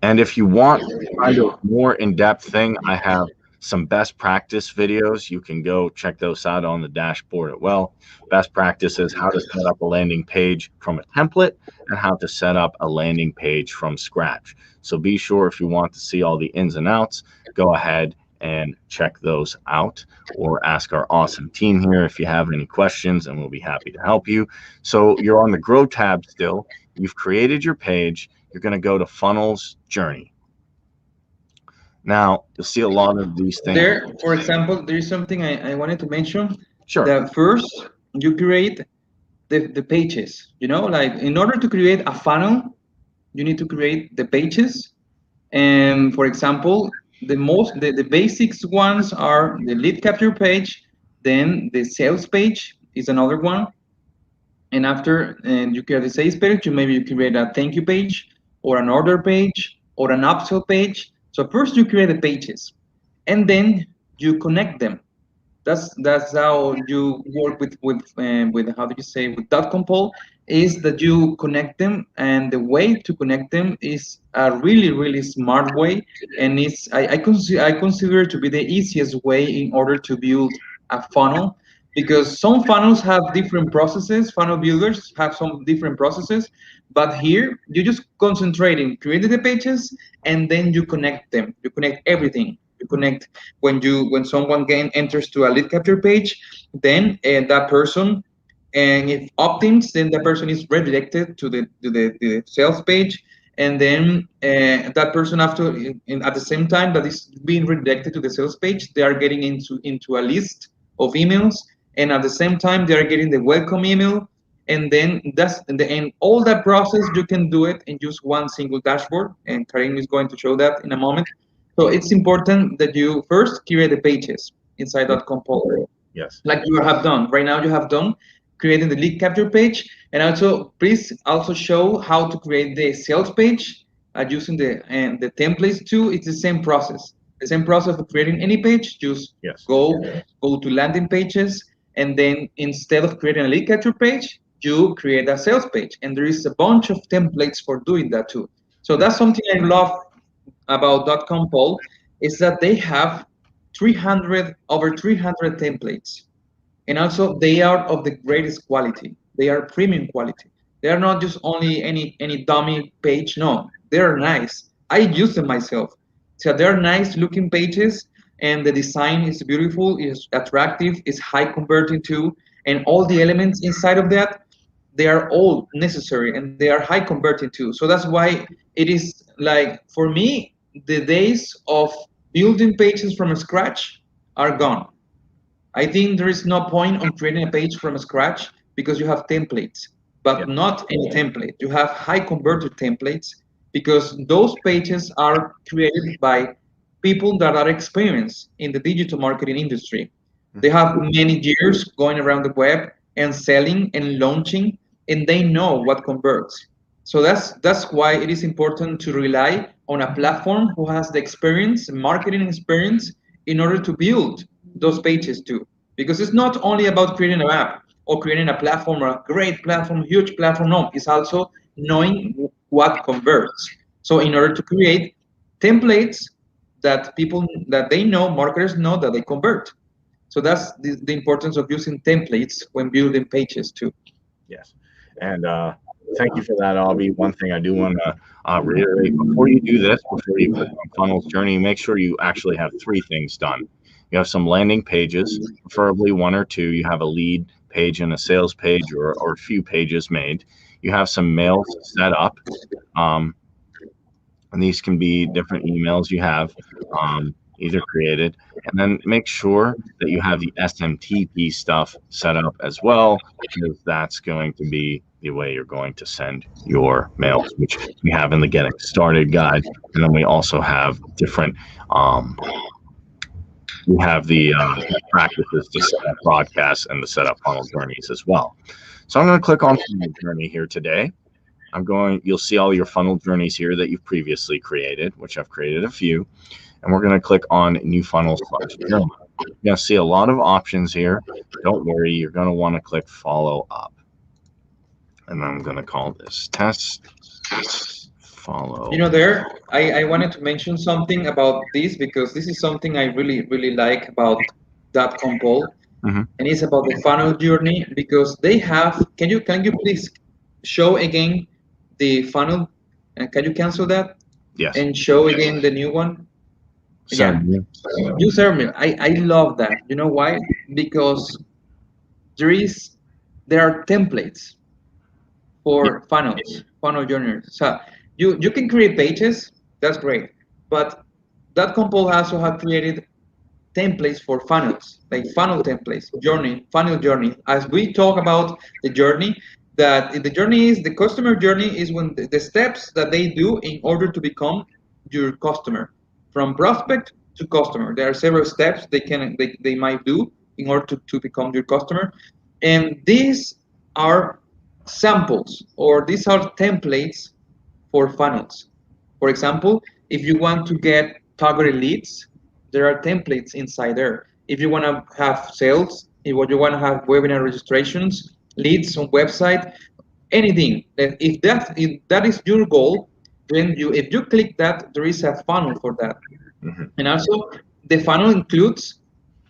And if you want kind of more in-depth thing, I have some best practice videos. You can go check those out on the dashboard as well. Best practices, how to set up a landing page from a template and how to set up a landing page from scratch. So be sure, if you want to see all the ins and outs, go ahead and check those out, or ask our awesome team here if you have any questions, and we'll be happy to help you. So you're on the Grow tab still. You've created your page. You're going to go to Funnels Journey. Now, you'll see a lot of these things.
There, for example, there is something I wanted to mention.
Sure.
That first, you create the pages. Like in order to create a funnel, you need to create the pages. And for example, the basics ones are the lead capture page, then the sales page is another one. And after you create the sales page, maybe you create a thank you page, or an order page, or an upsell page. So first you create the pages, and then you connect them. That's how you work with how do you say, with DotcomPal, is that you connect them, and the way to connect them is a really, really smart way, and I consider it to be the easiest way in order to build a funnel, because some funnels have different processes. Funnel builders have some different processes, but here you just concentrate in creating the pages, and then you connect them. You connect everything. You connect when someone enters to a lead capture page, then that person, and if opt-ins, then that person is redirected to the sales page, and then that person at the same time that is being redirected to the sales page, they are getting into a list of emails, and at the same time they are getting the welcome email, and then and all that process you can do it in just one single dashboard, and Karim is going to show that in a moment. So it's important that you first create the pages inside .com
Yes.
like you have done right now. You have done creating the lead capture page, and also please also show how to create the sales page using the templates too. It's the same process, the same process of creating any page. Just
Yes.
go to landing pages, and then instead of creating a lead capture page, you create a sales page, and there is a bunch of templates for doing that too. So that's something I love about .com is that they have 300 over 300 templates, and also they are of the greatest quality. They are premium quality. They are not just only any dummy page. No, they are nice. I use them myself. So they're nice looking pages, and the design is beautiful, is attractive, is high converting too, and all the elements inside of that, they are all necessary and they are high converting too. So that's why it is like, for me, the days of building pages from scratch are gone. I think there is no point on creating a page from scratch because you have templates,
Yeah.
but not any template. You have high converted templates because those pages are created by people that are experienced in the digital marketing industry. They have many years going around the web and selling and launching, and they know what converts. So that's why it is important to rely on a platform who has the experience, marketing experience, in order to build those pages too. Because it's not only about creating an app or creating a platform or a great platform, huge platform. No, it's also knowing what converts. So in order to create templates that people that they know, marketers know that they convert. So that's the importance of using templates when building pages too.
Yes. And thank you for that, Albie. One thing I do want to reiterate before you do this, before you click on Funnels Journey, make sure you actually have three things done. You have some landing pages, preferably one or two. You have a lead page and a sales page, or a few pages made. You have some mails set up. Um, and these can be different emails you have either created, and then make sure that you have the SMTP stuff set up as well, because that's going to be the way you're going to send your mails, which we have in the Getting Started guide. And then we also have different we have the practices to set up broadcasts and to set up funnel journeys as well. So I'm going to click on funnel journey here today. You'll see all your funnel journeys here that you've previously created, which I've created a few. And we're going to click on new funnel/journey. You're going to see a lot of options here. Don't worry, you're going to want to click follow up. And I'm going to call this test follow.
I wanted to mention something about this because this is something I really like about .compal,
Mhm.
and it's about the funnel journey because they have. Can you please show again the funnel, and can you cancel that
Yes.
and show again the new one?
So,
Yeah, user mail. I love that. You know why? Because there is there are templates
yeah,
for funnel journeys. So you can create pages, that's great. But that Compol also have created templates for funnels, like funnel templates, funnel journey. As we talk about the journey, that the journey is the customer journey is when the steps that they do in order to become your customer, from prospect to customer. There are several steps they might do in order to become your customer, and these are samples or these are templates for funnels. For example, if you want to get targeted leads, there are templates inside there. If you want to have sales, if you want to have webinar registrations, leads on website, anything. If that is your goal, then if you click that, there is a funnel for that.
mhm.
And also, the funnel includes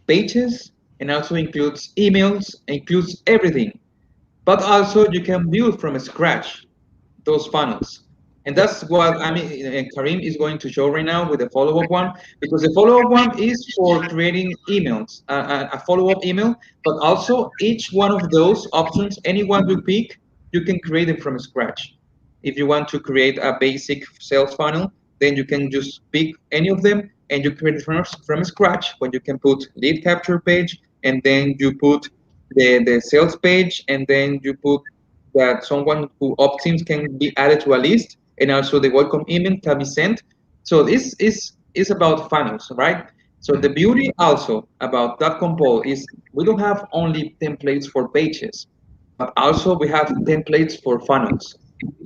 pages and also includes emails, includes everything. But also, you can build from scratch those funnels. And
Yeah.
that's what I mean, and Karim is going to show right now with the follow-up one, because the follow-up one is for creating emails, a follow-up email, but also each one of those options, any one you pick, you can create it from scratch. If you want to create a basic sales funnel, then you can just pick any of them and you create it from scratch when you can put lead capture page, and then you put the sales page, and then you put that someone who opts in can be added to a list, and also the welcome email can be sent. So this is about funnels, right? So the beauty also about DotcomPal is we don't have only templates for pages, but also we have templates for funnels.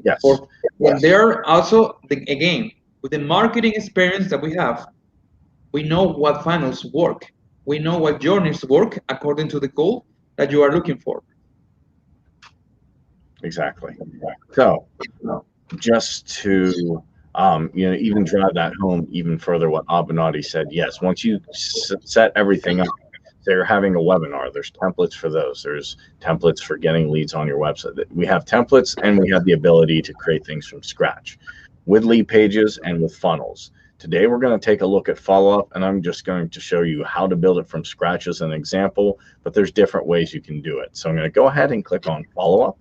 Yes.
For and there also again with the marketing experience that we have, we know what funnels work. We know what journeys work according to the goal that you are looking for.
Exactly. So just to even drive that home even further, what Abenadi said, yes, once you set everything up, they're having a webinar. There's templates for those. There's templates for getting leads on your website. We have templates, and we have the ability to create things from scratch with lead pages and with funnels. Today, we're going to take a look at follow-up, and I'm just going to show you how to build it from scratch as an example, but there's different ways you can do it. So I'm going to go ahead and click on follow-up,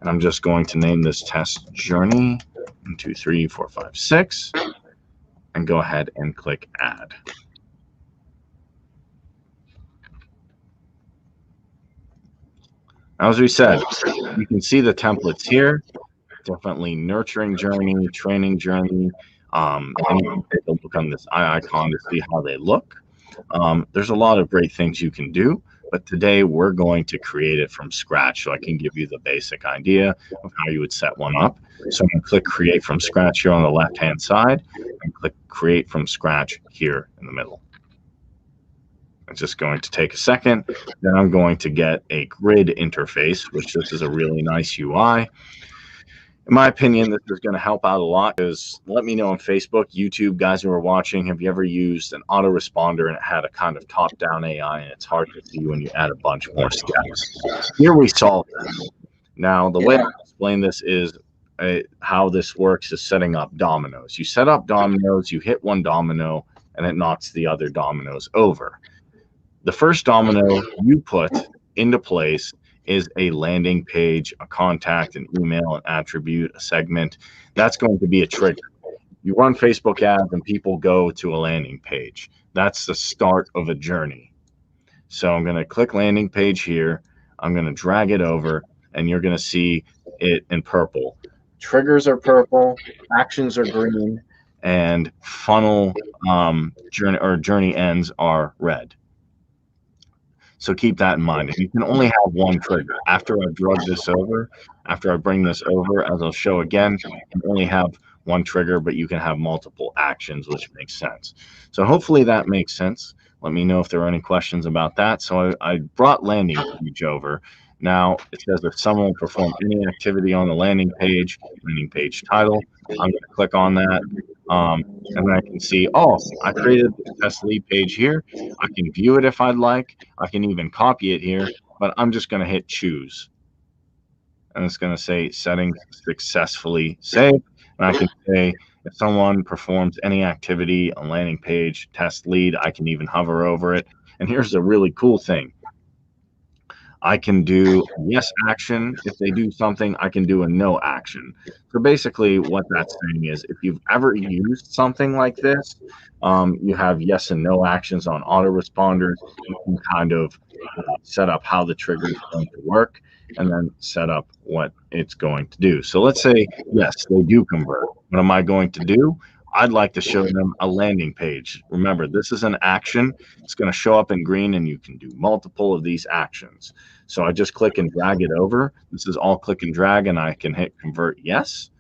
and I'm just going to name this test journey 1, 2, 3, 4, 5, 6, and go ahead and click add. As we said, you can see the templates here. Definitely nurturing journey, training journey. And you can take a look on this eye icon to see how they look. There's a lot of great things you can do, but today we're going to create it from scratch so I can give you the basic idea of how you would set one up. So I'm going to click create from scratch here on the left hand side and click create from scratch here in the middle. It's just going to take a second. Then I'm going to get a grid interface, which this is a really nice UI. In my opinion, this is going to help out a lot because let me know on Facebook, YouTube, guys who are watching, have you ever used an autoresponder and it had a kind of top-down AI and it's hard to see when you add a bunch more steps? Here we solve that. Now, the way I explain this is how this works is setting up dominoes. You set up dominoes, you hit one domino, and it knocks the other dominoes over. The first domino you put into place is a landing page, a contact, an email, an attribute, a segment. That's going to be a trigger. You run Facebook ads and people go to a landing page. That's the start of a journey. So I'm going to click landing page here. I'm going to drag it over, and you're going to see it in purple. Triggers are purple, actions are green, and funnel journey ends are red. So keep that in mind. And you can only have one trigger. After I drug this over, after I bring this over, as I'll show again, you can only have one trigger, but you can have multiple actions, which makes sense. So hopefully that makes sense. Let me know if there are any questions about that. So I brought landing page over. Now it says if someone performed any activity on the landing page title, I'm going to click on that. And then I can see, oh, I created the test lead page here. I can view it if I'd like. I can even copy it here, but I'm just going to hit choose. And it's going to say settings successfully saved. And I can say if someone performs any activity on landing page test lead, I can even hover over it. And here's a really cool thing. I can do a yes action. If they do something, I can do a no action. So basically what that's saying is if you've ever used something like this, you have yes and no actions on autoresponders. You can kind of set up how the trigger is going to work and then set up what it's going to do. So let's say, yes, they do convert. What am I going to do? I'd like to show them a landing page. Remember, this is an action. It's going to show up in green, and you can do multiple of these actions. So I just click and drag it over. This is all click and drag, and I can hit convert yes.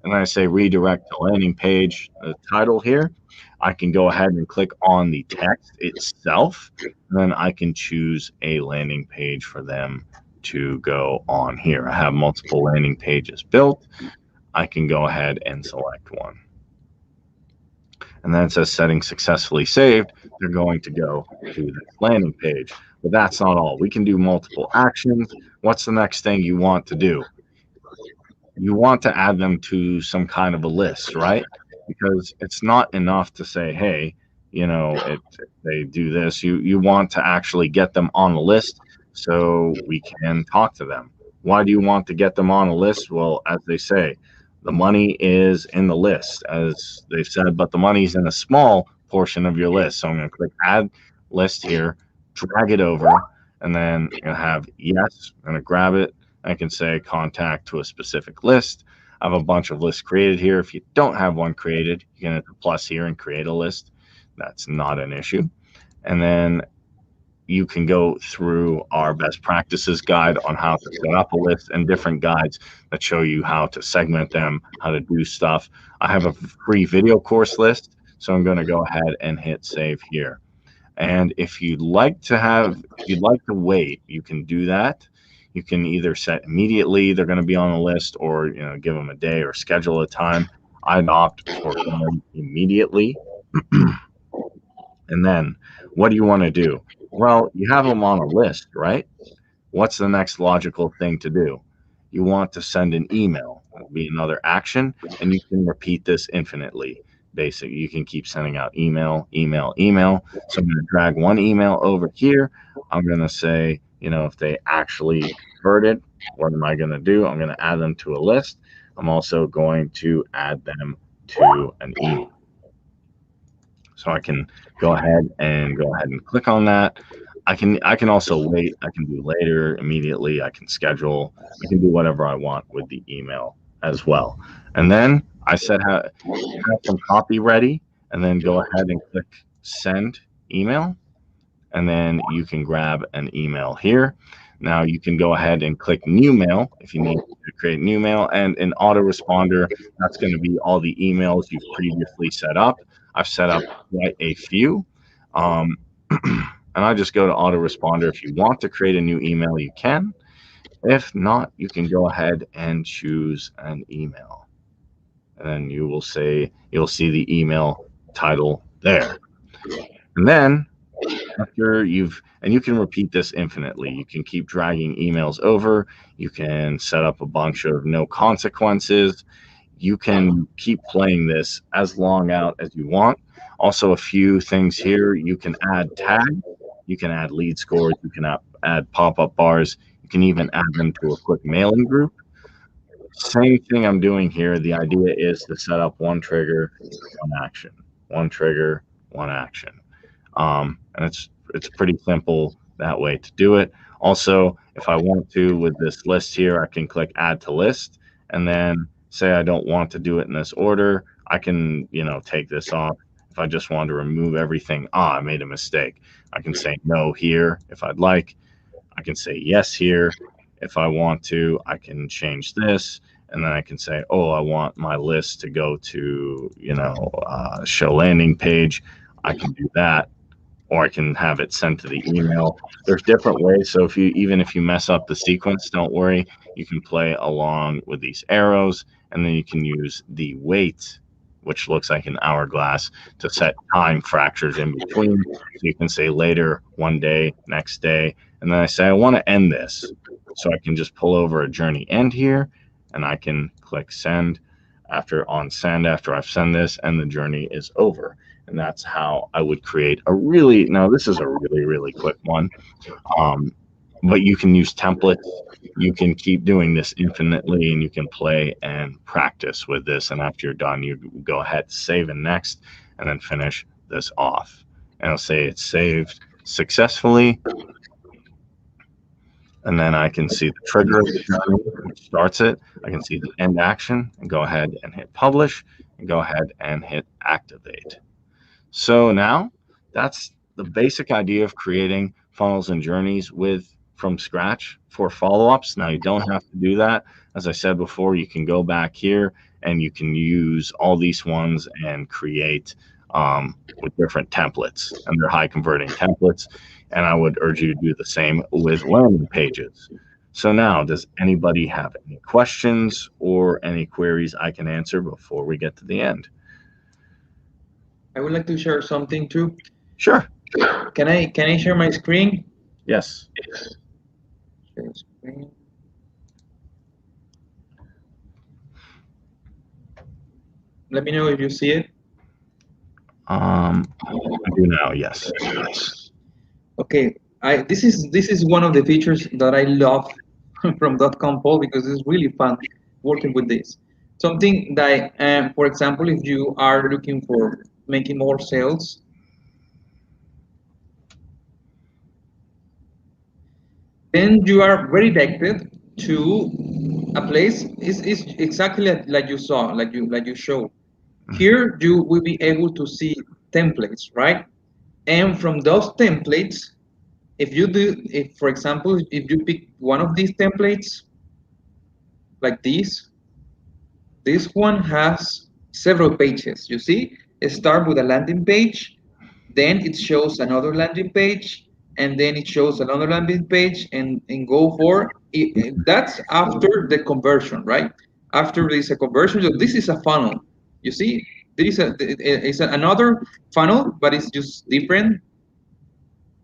And then I say redirect to landing page, the title here. I can go ahead and click on the text itself. And then I can choose a landing page for them to go on here. I have multiple landing pages built. I can go ahead and select one. And then it says settings successfully saved. They're going to go to this landing page. But that's not all. We can do multiple actions. What's the next thing you want to do? You want to add them to some kind of a list, right? Because it's not enough to say, hey, they do this. You want to actually get them on the list so we can talk to them. Why do you want to get them on a list? Well, as they say, the money is in the list, as they've said, but the money's in a small portion of your list. So I'm going to click add list here, drag it over, and then you'll have yes. I'm gonna grab it. I can say contact to a specific list. I have a bunch of lists created here. If you don't have one created, you can hit the plus here and create a list. That's not an issue. And then you can go through our best practices guide on how to set up a list and different guides that show you how to segment them, how to do stuff. I have a free video course list, so I'm going to go ahead and hit save here. And if you'd like to wait, you can do that. You can either set immediately they're going to be on the list, or give them a day or schedule a time. I'd opt for going immediately. And then what do you want to do? Well, you have them on a list, right? What's the next logical thing to do? You want to send an email. That'll be another action, and you can repeat this infinitely. Basically, you can keep sending out email, email, email. So I'm going to drag one email over here. I'm going to say, if they actually converted, what am I going to do? I'm going to add them to a list. I'm also going to add them to an email. So I can go ahead and click on that. I can also wait. I can do later, immediately. I can schedule. I can do whatever I want with the email as well. And then I said have some copy ready, and then go ahead and click send email, and then you can grab an email here. Now you can go ahead and click new mail if you need to create new mail, and an autoresponder, that's going to be all the emails you've previously set up. I've set up quite a few. Um, and I just go to autoresponder. If you want to create a new email, you can. If not, you can go ahead and choose an email. And then you'll see the email title there. And then after you can repeat this infinitely. You can keep dragging emails over. You can set up a bunch of no consequences. You can keep playing this as long out as you want. Also, a few things here. You can add tags. You can add lead scores. You can add pop-up bars. You can even add them to a quick mailing group. Same thing I'm doing here. The idea is to set up one trigger, one action. One trigger, one action. And it's pretty simple that way to do it. Also, if I want to, with this list here, I can click add to list, and then say I don't want to do it in this order. I can, take this off. If I just want to remove everything, I made a mistake. I can say no here if I'd like. I can say yes here if I want to. I can change this, and then I can say, oh, I want my list to go to, show landing page. I can do that, or I can have it sent to the email. There's different ways. So even if you mess up the sequence, don't worry. You can play along with these arrows, and then you can use the wait, which looks like an hourglass, to set time fractures in between. So you can say later, one day, next day, and then I say I want to end this. So I can just pull over a journey end here, and I can click send after I've sent this, and the journey is over. And that's how I would create this is a really, really quick one. But you can use templates. You can keep doing this infinitely, and you can play and practice with this. And after you're done, you go ahead, save and next, and then finish this off. And I'll say it's saved successfully. And then I can see the trigger of the journey, which starts it. I can see the end action, and go ahead and hit publish, and go ahead and hit activate. So now that's the basic idea of creating funnels and journeys from scratch for follow-ups. Now you don't have to do that. As I said before, you can go back here and you can use all these ones and create with different templates, and they're high converting templates. And I would urge you to do the same with landing pages. So now, does anybody have any questions or any queries I can answer before we get to the end?
I would like to share something too.
Sure.
Can I share my screen?
Yes.
Share screen. Let me know if you see it.
I do now. Yes.
Okay. This is one of the features that I love from DotcomPal, because it's really fun working with this. Something that, for example, if you are looking for making more sales, Then you are redirected to a place is exactly like you saw, like you showed. Here you will be able to see templates, right? And from those templates, if for example, if you pick one of these templates, like this one has several pages. You see, it starts with a landing page, then it shows another landing page, and then it shows another landing page, and go for that's after the conversion, right? After there is a conversion, so this is a funnel. You see, there is another funnel, but it's just different.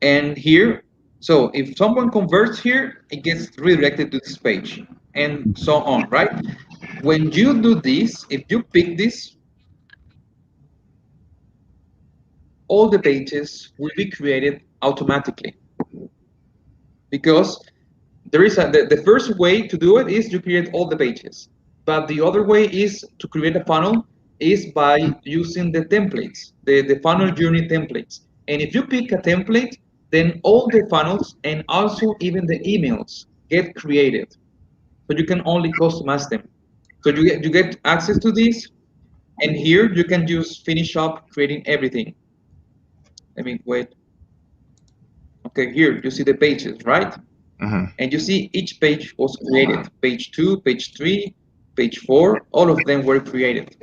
And here, so if someone converts here, it gets redirected to this page, and so on, right? When you do this, if you pick this, all the pages will be created automatically, because there is the first way to do it is you create all the pages, but the other way is to create a funnel is by using the templates, the funnel journey templates. And if you pick a template, then all the funnels and also even the emails get created, so you can only customize them. So you get access to this, and here you can just finish up creating everything. Let me wait. Okay, here you see the pages, right?
Mm-hmm.
And you see each page was created. Page 2, page 3, page 4, all of them were created.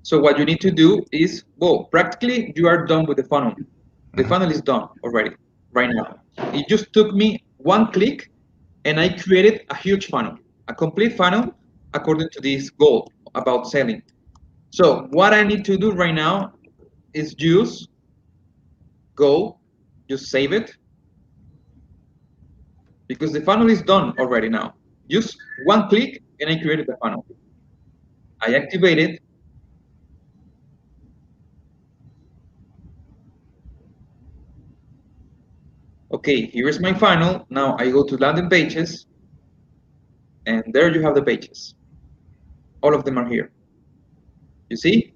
So what you need to do is, well, practically you are done with the funnel. The
Mm-hmm.
funnel is done already, right now. It just took me one click and I created a huge funnel, a complete funnel according to this goal about selling. So what I need to do right now is go, just save it, because the funnel is done already now. Just one click and I created the funnel. I activate it. Okay, here's my funnel. Now I go to landing pages, and there you have the pages. All of them are here. You see?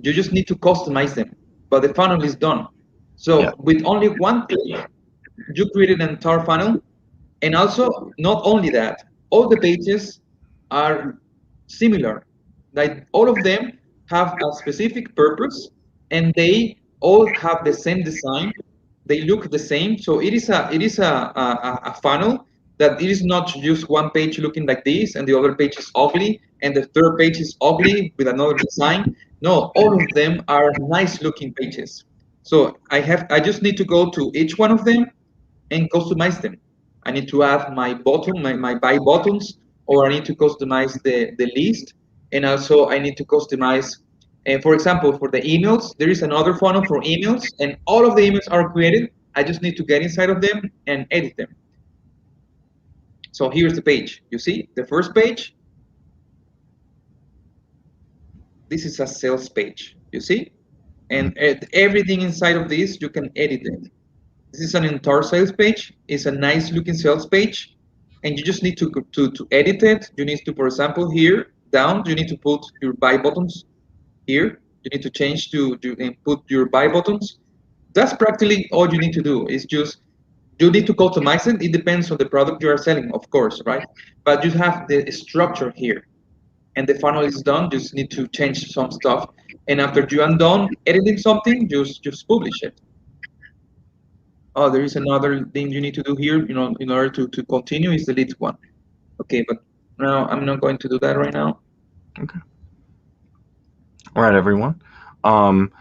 You just need to customize them, but the funnel is done.
Yeah.
So with only one click, you created an entire funnel. And also, not only that, all the pages are similar. Like all of them have a specific purpose, and they all have the same design. They look the same. So it is a funnel that it is not just one page looking like this, and the other page is ugly, and the third page is ugly with another design. No, all of them are nice looking pages. So I just need to go to each one of them and customize them. I need to add my buy buttons, or I need to customize the list. And also I need to customize, and for example, for the emails, there is another funnel for emails, and all of the emails are created. I just need to get inside of them and edit them. So here's the page. You see, the first page, this is a sales page. You see? And everything inside of this, you can edit it. This is an entire sales page. It's a nice looking sales page, and you just need to edit it. You need to, for example, here down, you need to put your buy buttons here. You need to change to and put your buy buttons. That's practically all you need to do. It's just you need to customize it. It depends on the product you are selling, of course, right? But you have the structure here, and the funnel is done. You just need to change some stuff, and after you are done editing something, just publish it. Oh, there is another thing you need to do here, in order to continue is delete one. Okay, but now I'm not going to do that right now.
Okay. All right, everyone. Um,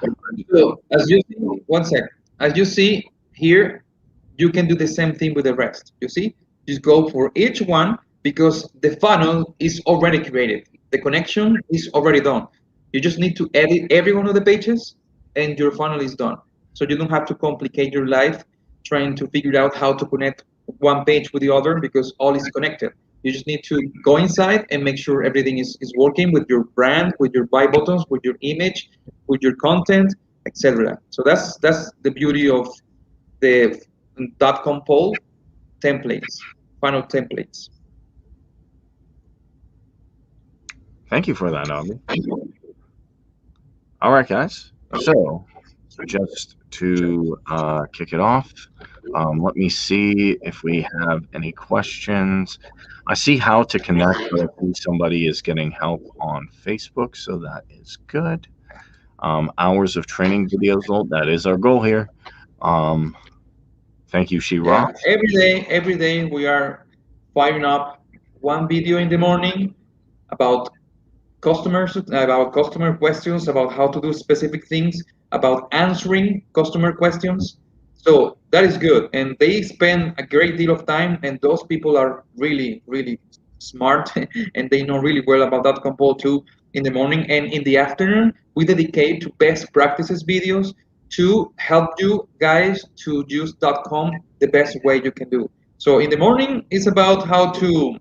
So as you see, one sec. As you see here, you can do the same thing with the rest. You see, just go for each one because the funnel is already created. The connection is already done. You just need to edit every one of the pages, and your funnel is done. So you don't have to complicate your life trying to figure out how to connect one page with the other because all is connected. You just need to go inside and make sure everything is working with your brand, with your buy buttons, with your image, with your content, etc. So that's the beauty of the .com templates, funnel templates.
Thank you for that, Avi. All right, guys. So just to kick it off, let me see if we have any questions. I see how to connect, but I see somebody is getting help on Facebook, so that is good. Hours of training videos, that is our goal here. Thank you,
Yeah,
She-Rock.
every day we are firing up one video in the morning about customers, about customer questions, about how to do specific things, about answering customer questions. So that is good. And they spend a great deal of time, and those people are really, really smart and they know really well about DotcomPal too in the morning. And in the afternoon, we dedicate to best practices videos to help you guys to use .com the best way you can do. So in the morning, it's about how to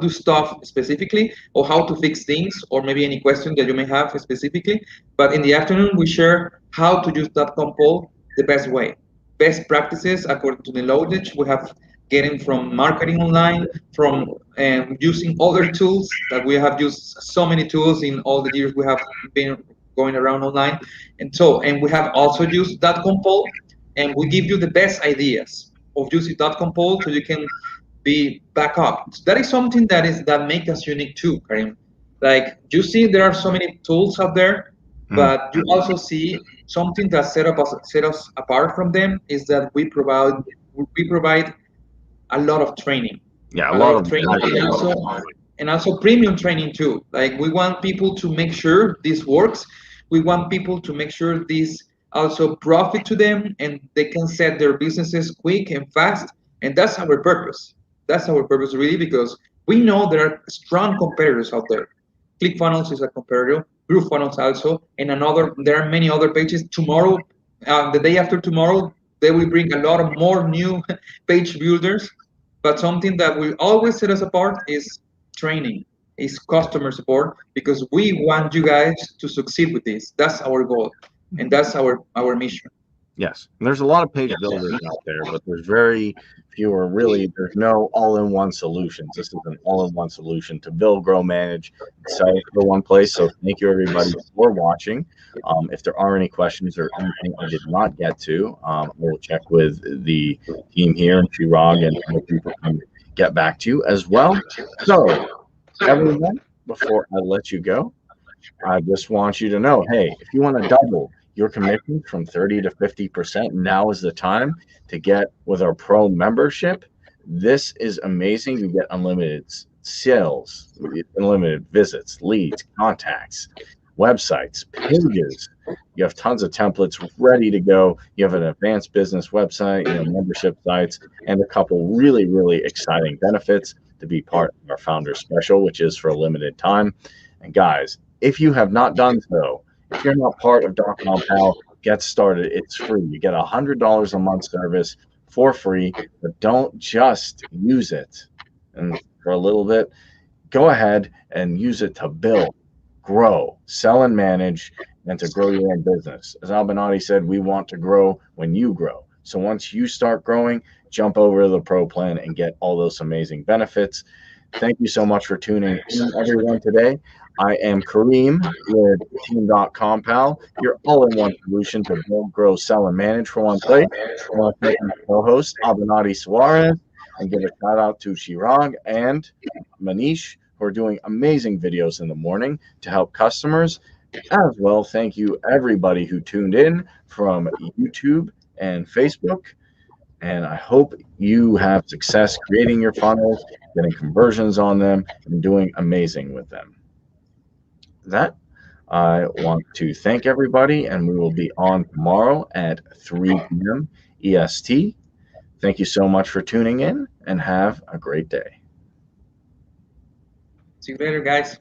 do stuff specifically or how to fix things or maybe any question that you may have specifically. But in the afternoon, we share how to use DotcomPal the best way. Best practices according to the knowledge we have getting from marketing online, from using other tools that we have used so many tools in all the years we have been going around online. And we have also used DotcomPal and we give you the best ideas of using DotcomPal so you can be back up. That is something that makes us unique too, Karim. Like you see, there are so many tools out there,
Mm.
but you also see something that set us apart from them is that we provide a lot of training,
Yeah, a
a lot
lot
of
of
training, and also premium training too. Like we want people to make sure this works. We want people to make sure this also profit to them and they can set their businesses quick and fast. And that's our purpose. That's our purpose really because we know there are strong competitors out there. ClickFunnels is a competitor, GrooveFunnels also, and another. There are many other pages. Tomorrow, the day after tomorrow, they will bring a lot of more new page builders. But something that will always set us apart is training, is customer support, because we want you guys to succeed with this. That's our goal, and that's our mission.
Yes, and there's a lot of page builders out there, but there's very few, or really, there's no all-in-one solutions. This is an all-in-one solution to build, grow, manage, and sell for one place. So thank you everybody for watching. If there are any questions or anything I did not get to, we'll check with the team here and Chirag and other people can get back to you as well. So everyone, before I let you go, I just want you to know, hey, if you want to double your commission from 30 to 50%, now is the time to get with our pro membership. This is amazing. You get unlimited sales, unlimited visits, leads, contacts, websites, pages. You have tons of templates ready to go. You have an advanced business website, membership sites, and a couple really, really exciting benefits to be part of our founder special, which is for a limited time. And guys, if you have not done so, if you're not part of DotcomPal, get started. It's free. You get $100 a month service for free, but don't just use it and for a little bit. Go ahead and use it to build, grow, sell, and manage, and to grow your own business. As Albanati said, we want to grow when you grow. So once you start growing, jump over to the pro plan and get all those amazing benefits. Thank you so much for tuning in, everyone, today. I am Kareem with Team DotcomPal, your all-in-one solution to build, grow, sell, and manage for one place. I want to thank my co-host, Albanati Suarez, and give a shout-out to Chirag and Manish, who are doing amazing videos in the morning to help customers. As well, thank you, everybody who tuned in from YouTube and Facebook. And I hope you have success creating your funnels, getting conversions on them, and doing amazing with them. That, I want to thank everybody, and we will be on tomorrow at 3 p.m. EST. Thank you so much for tuning in, and have a great day.
See you later, guys.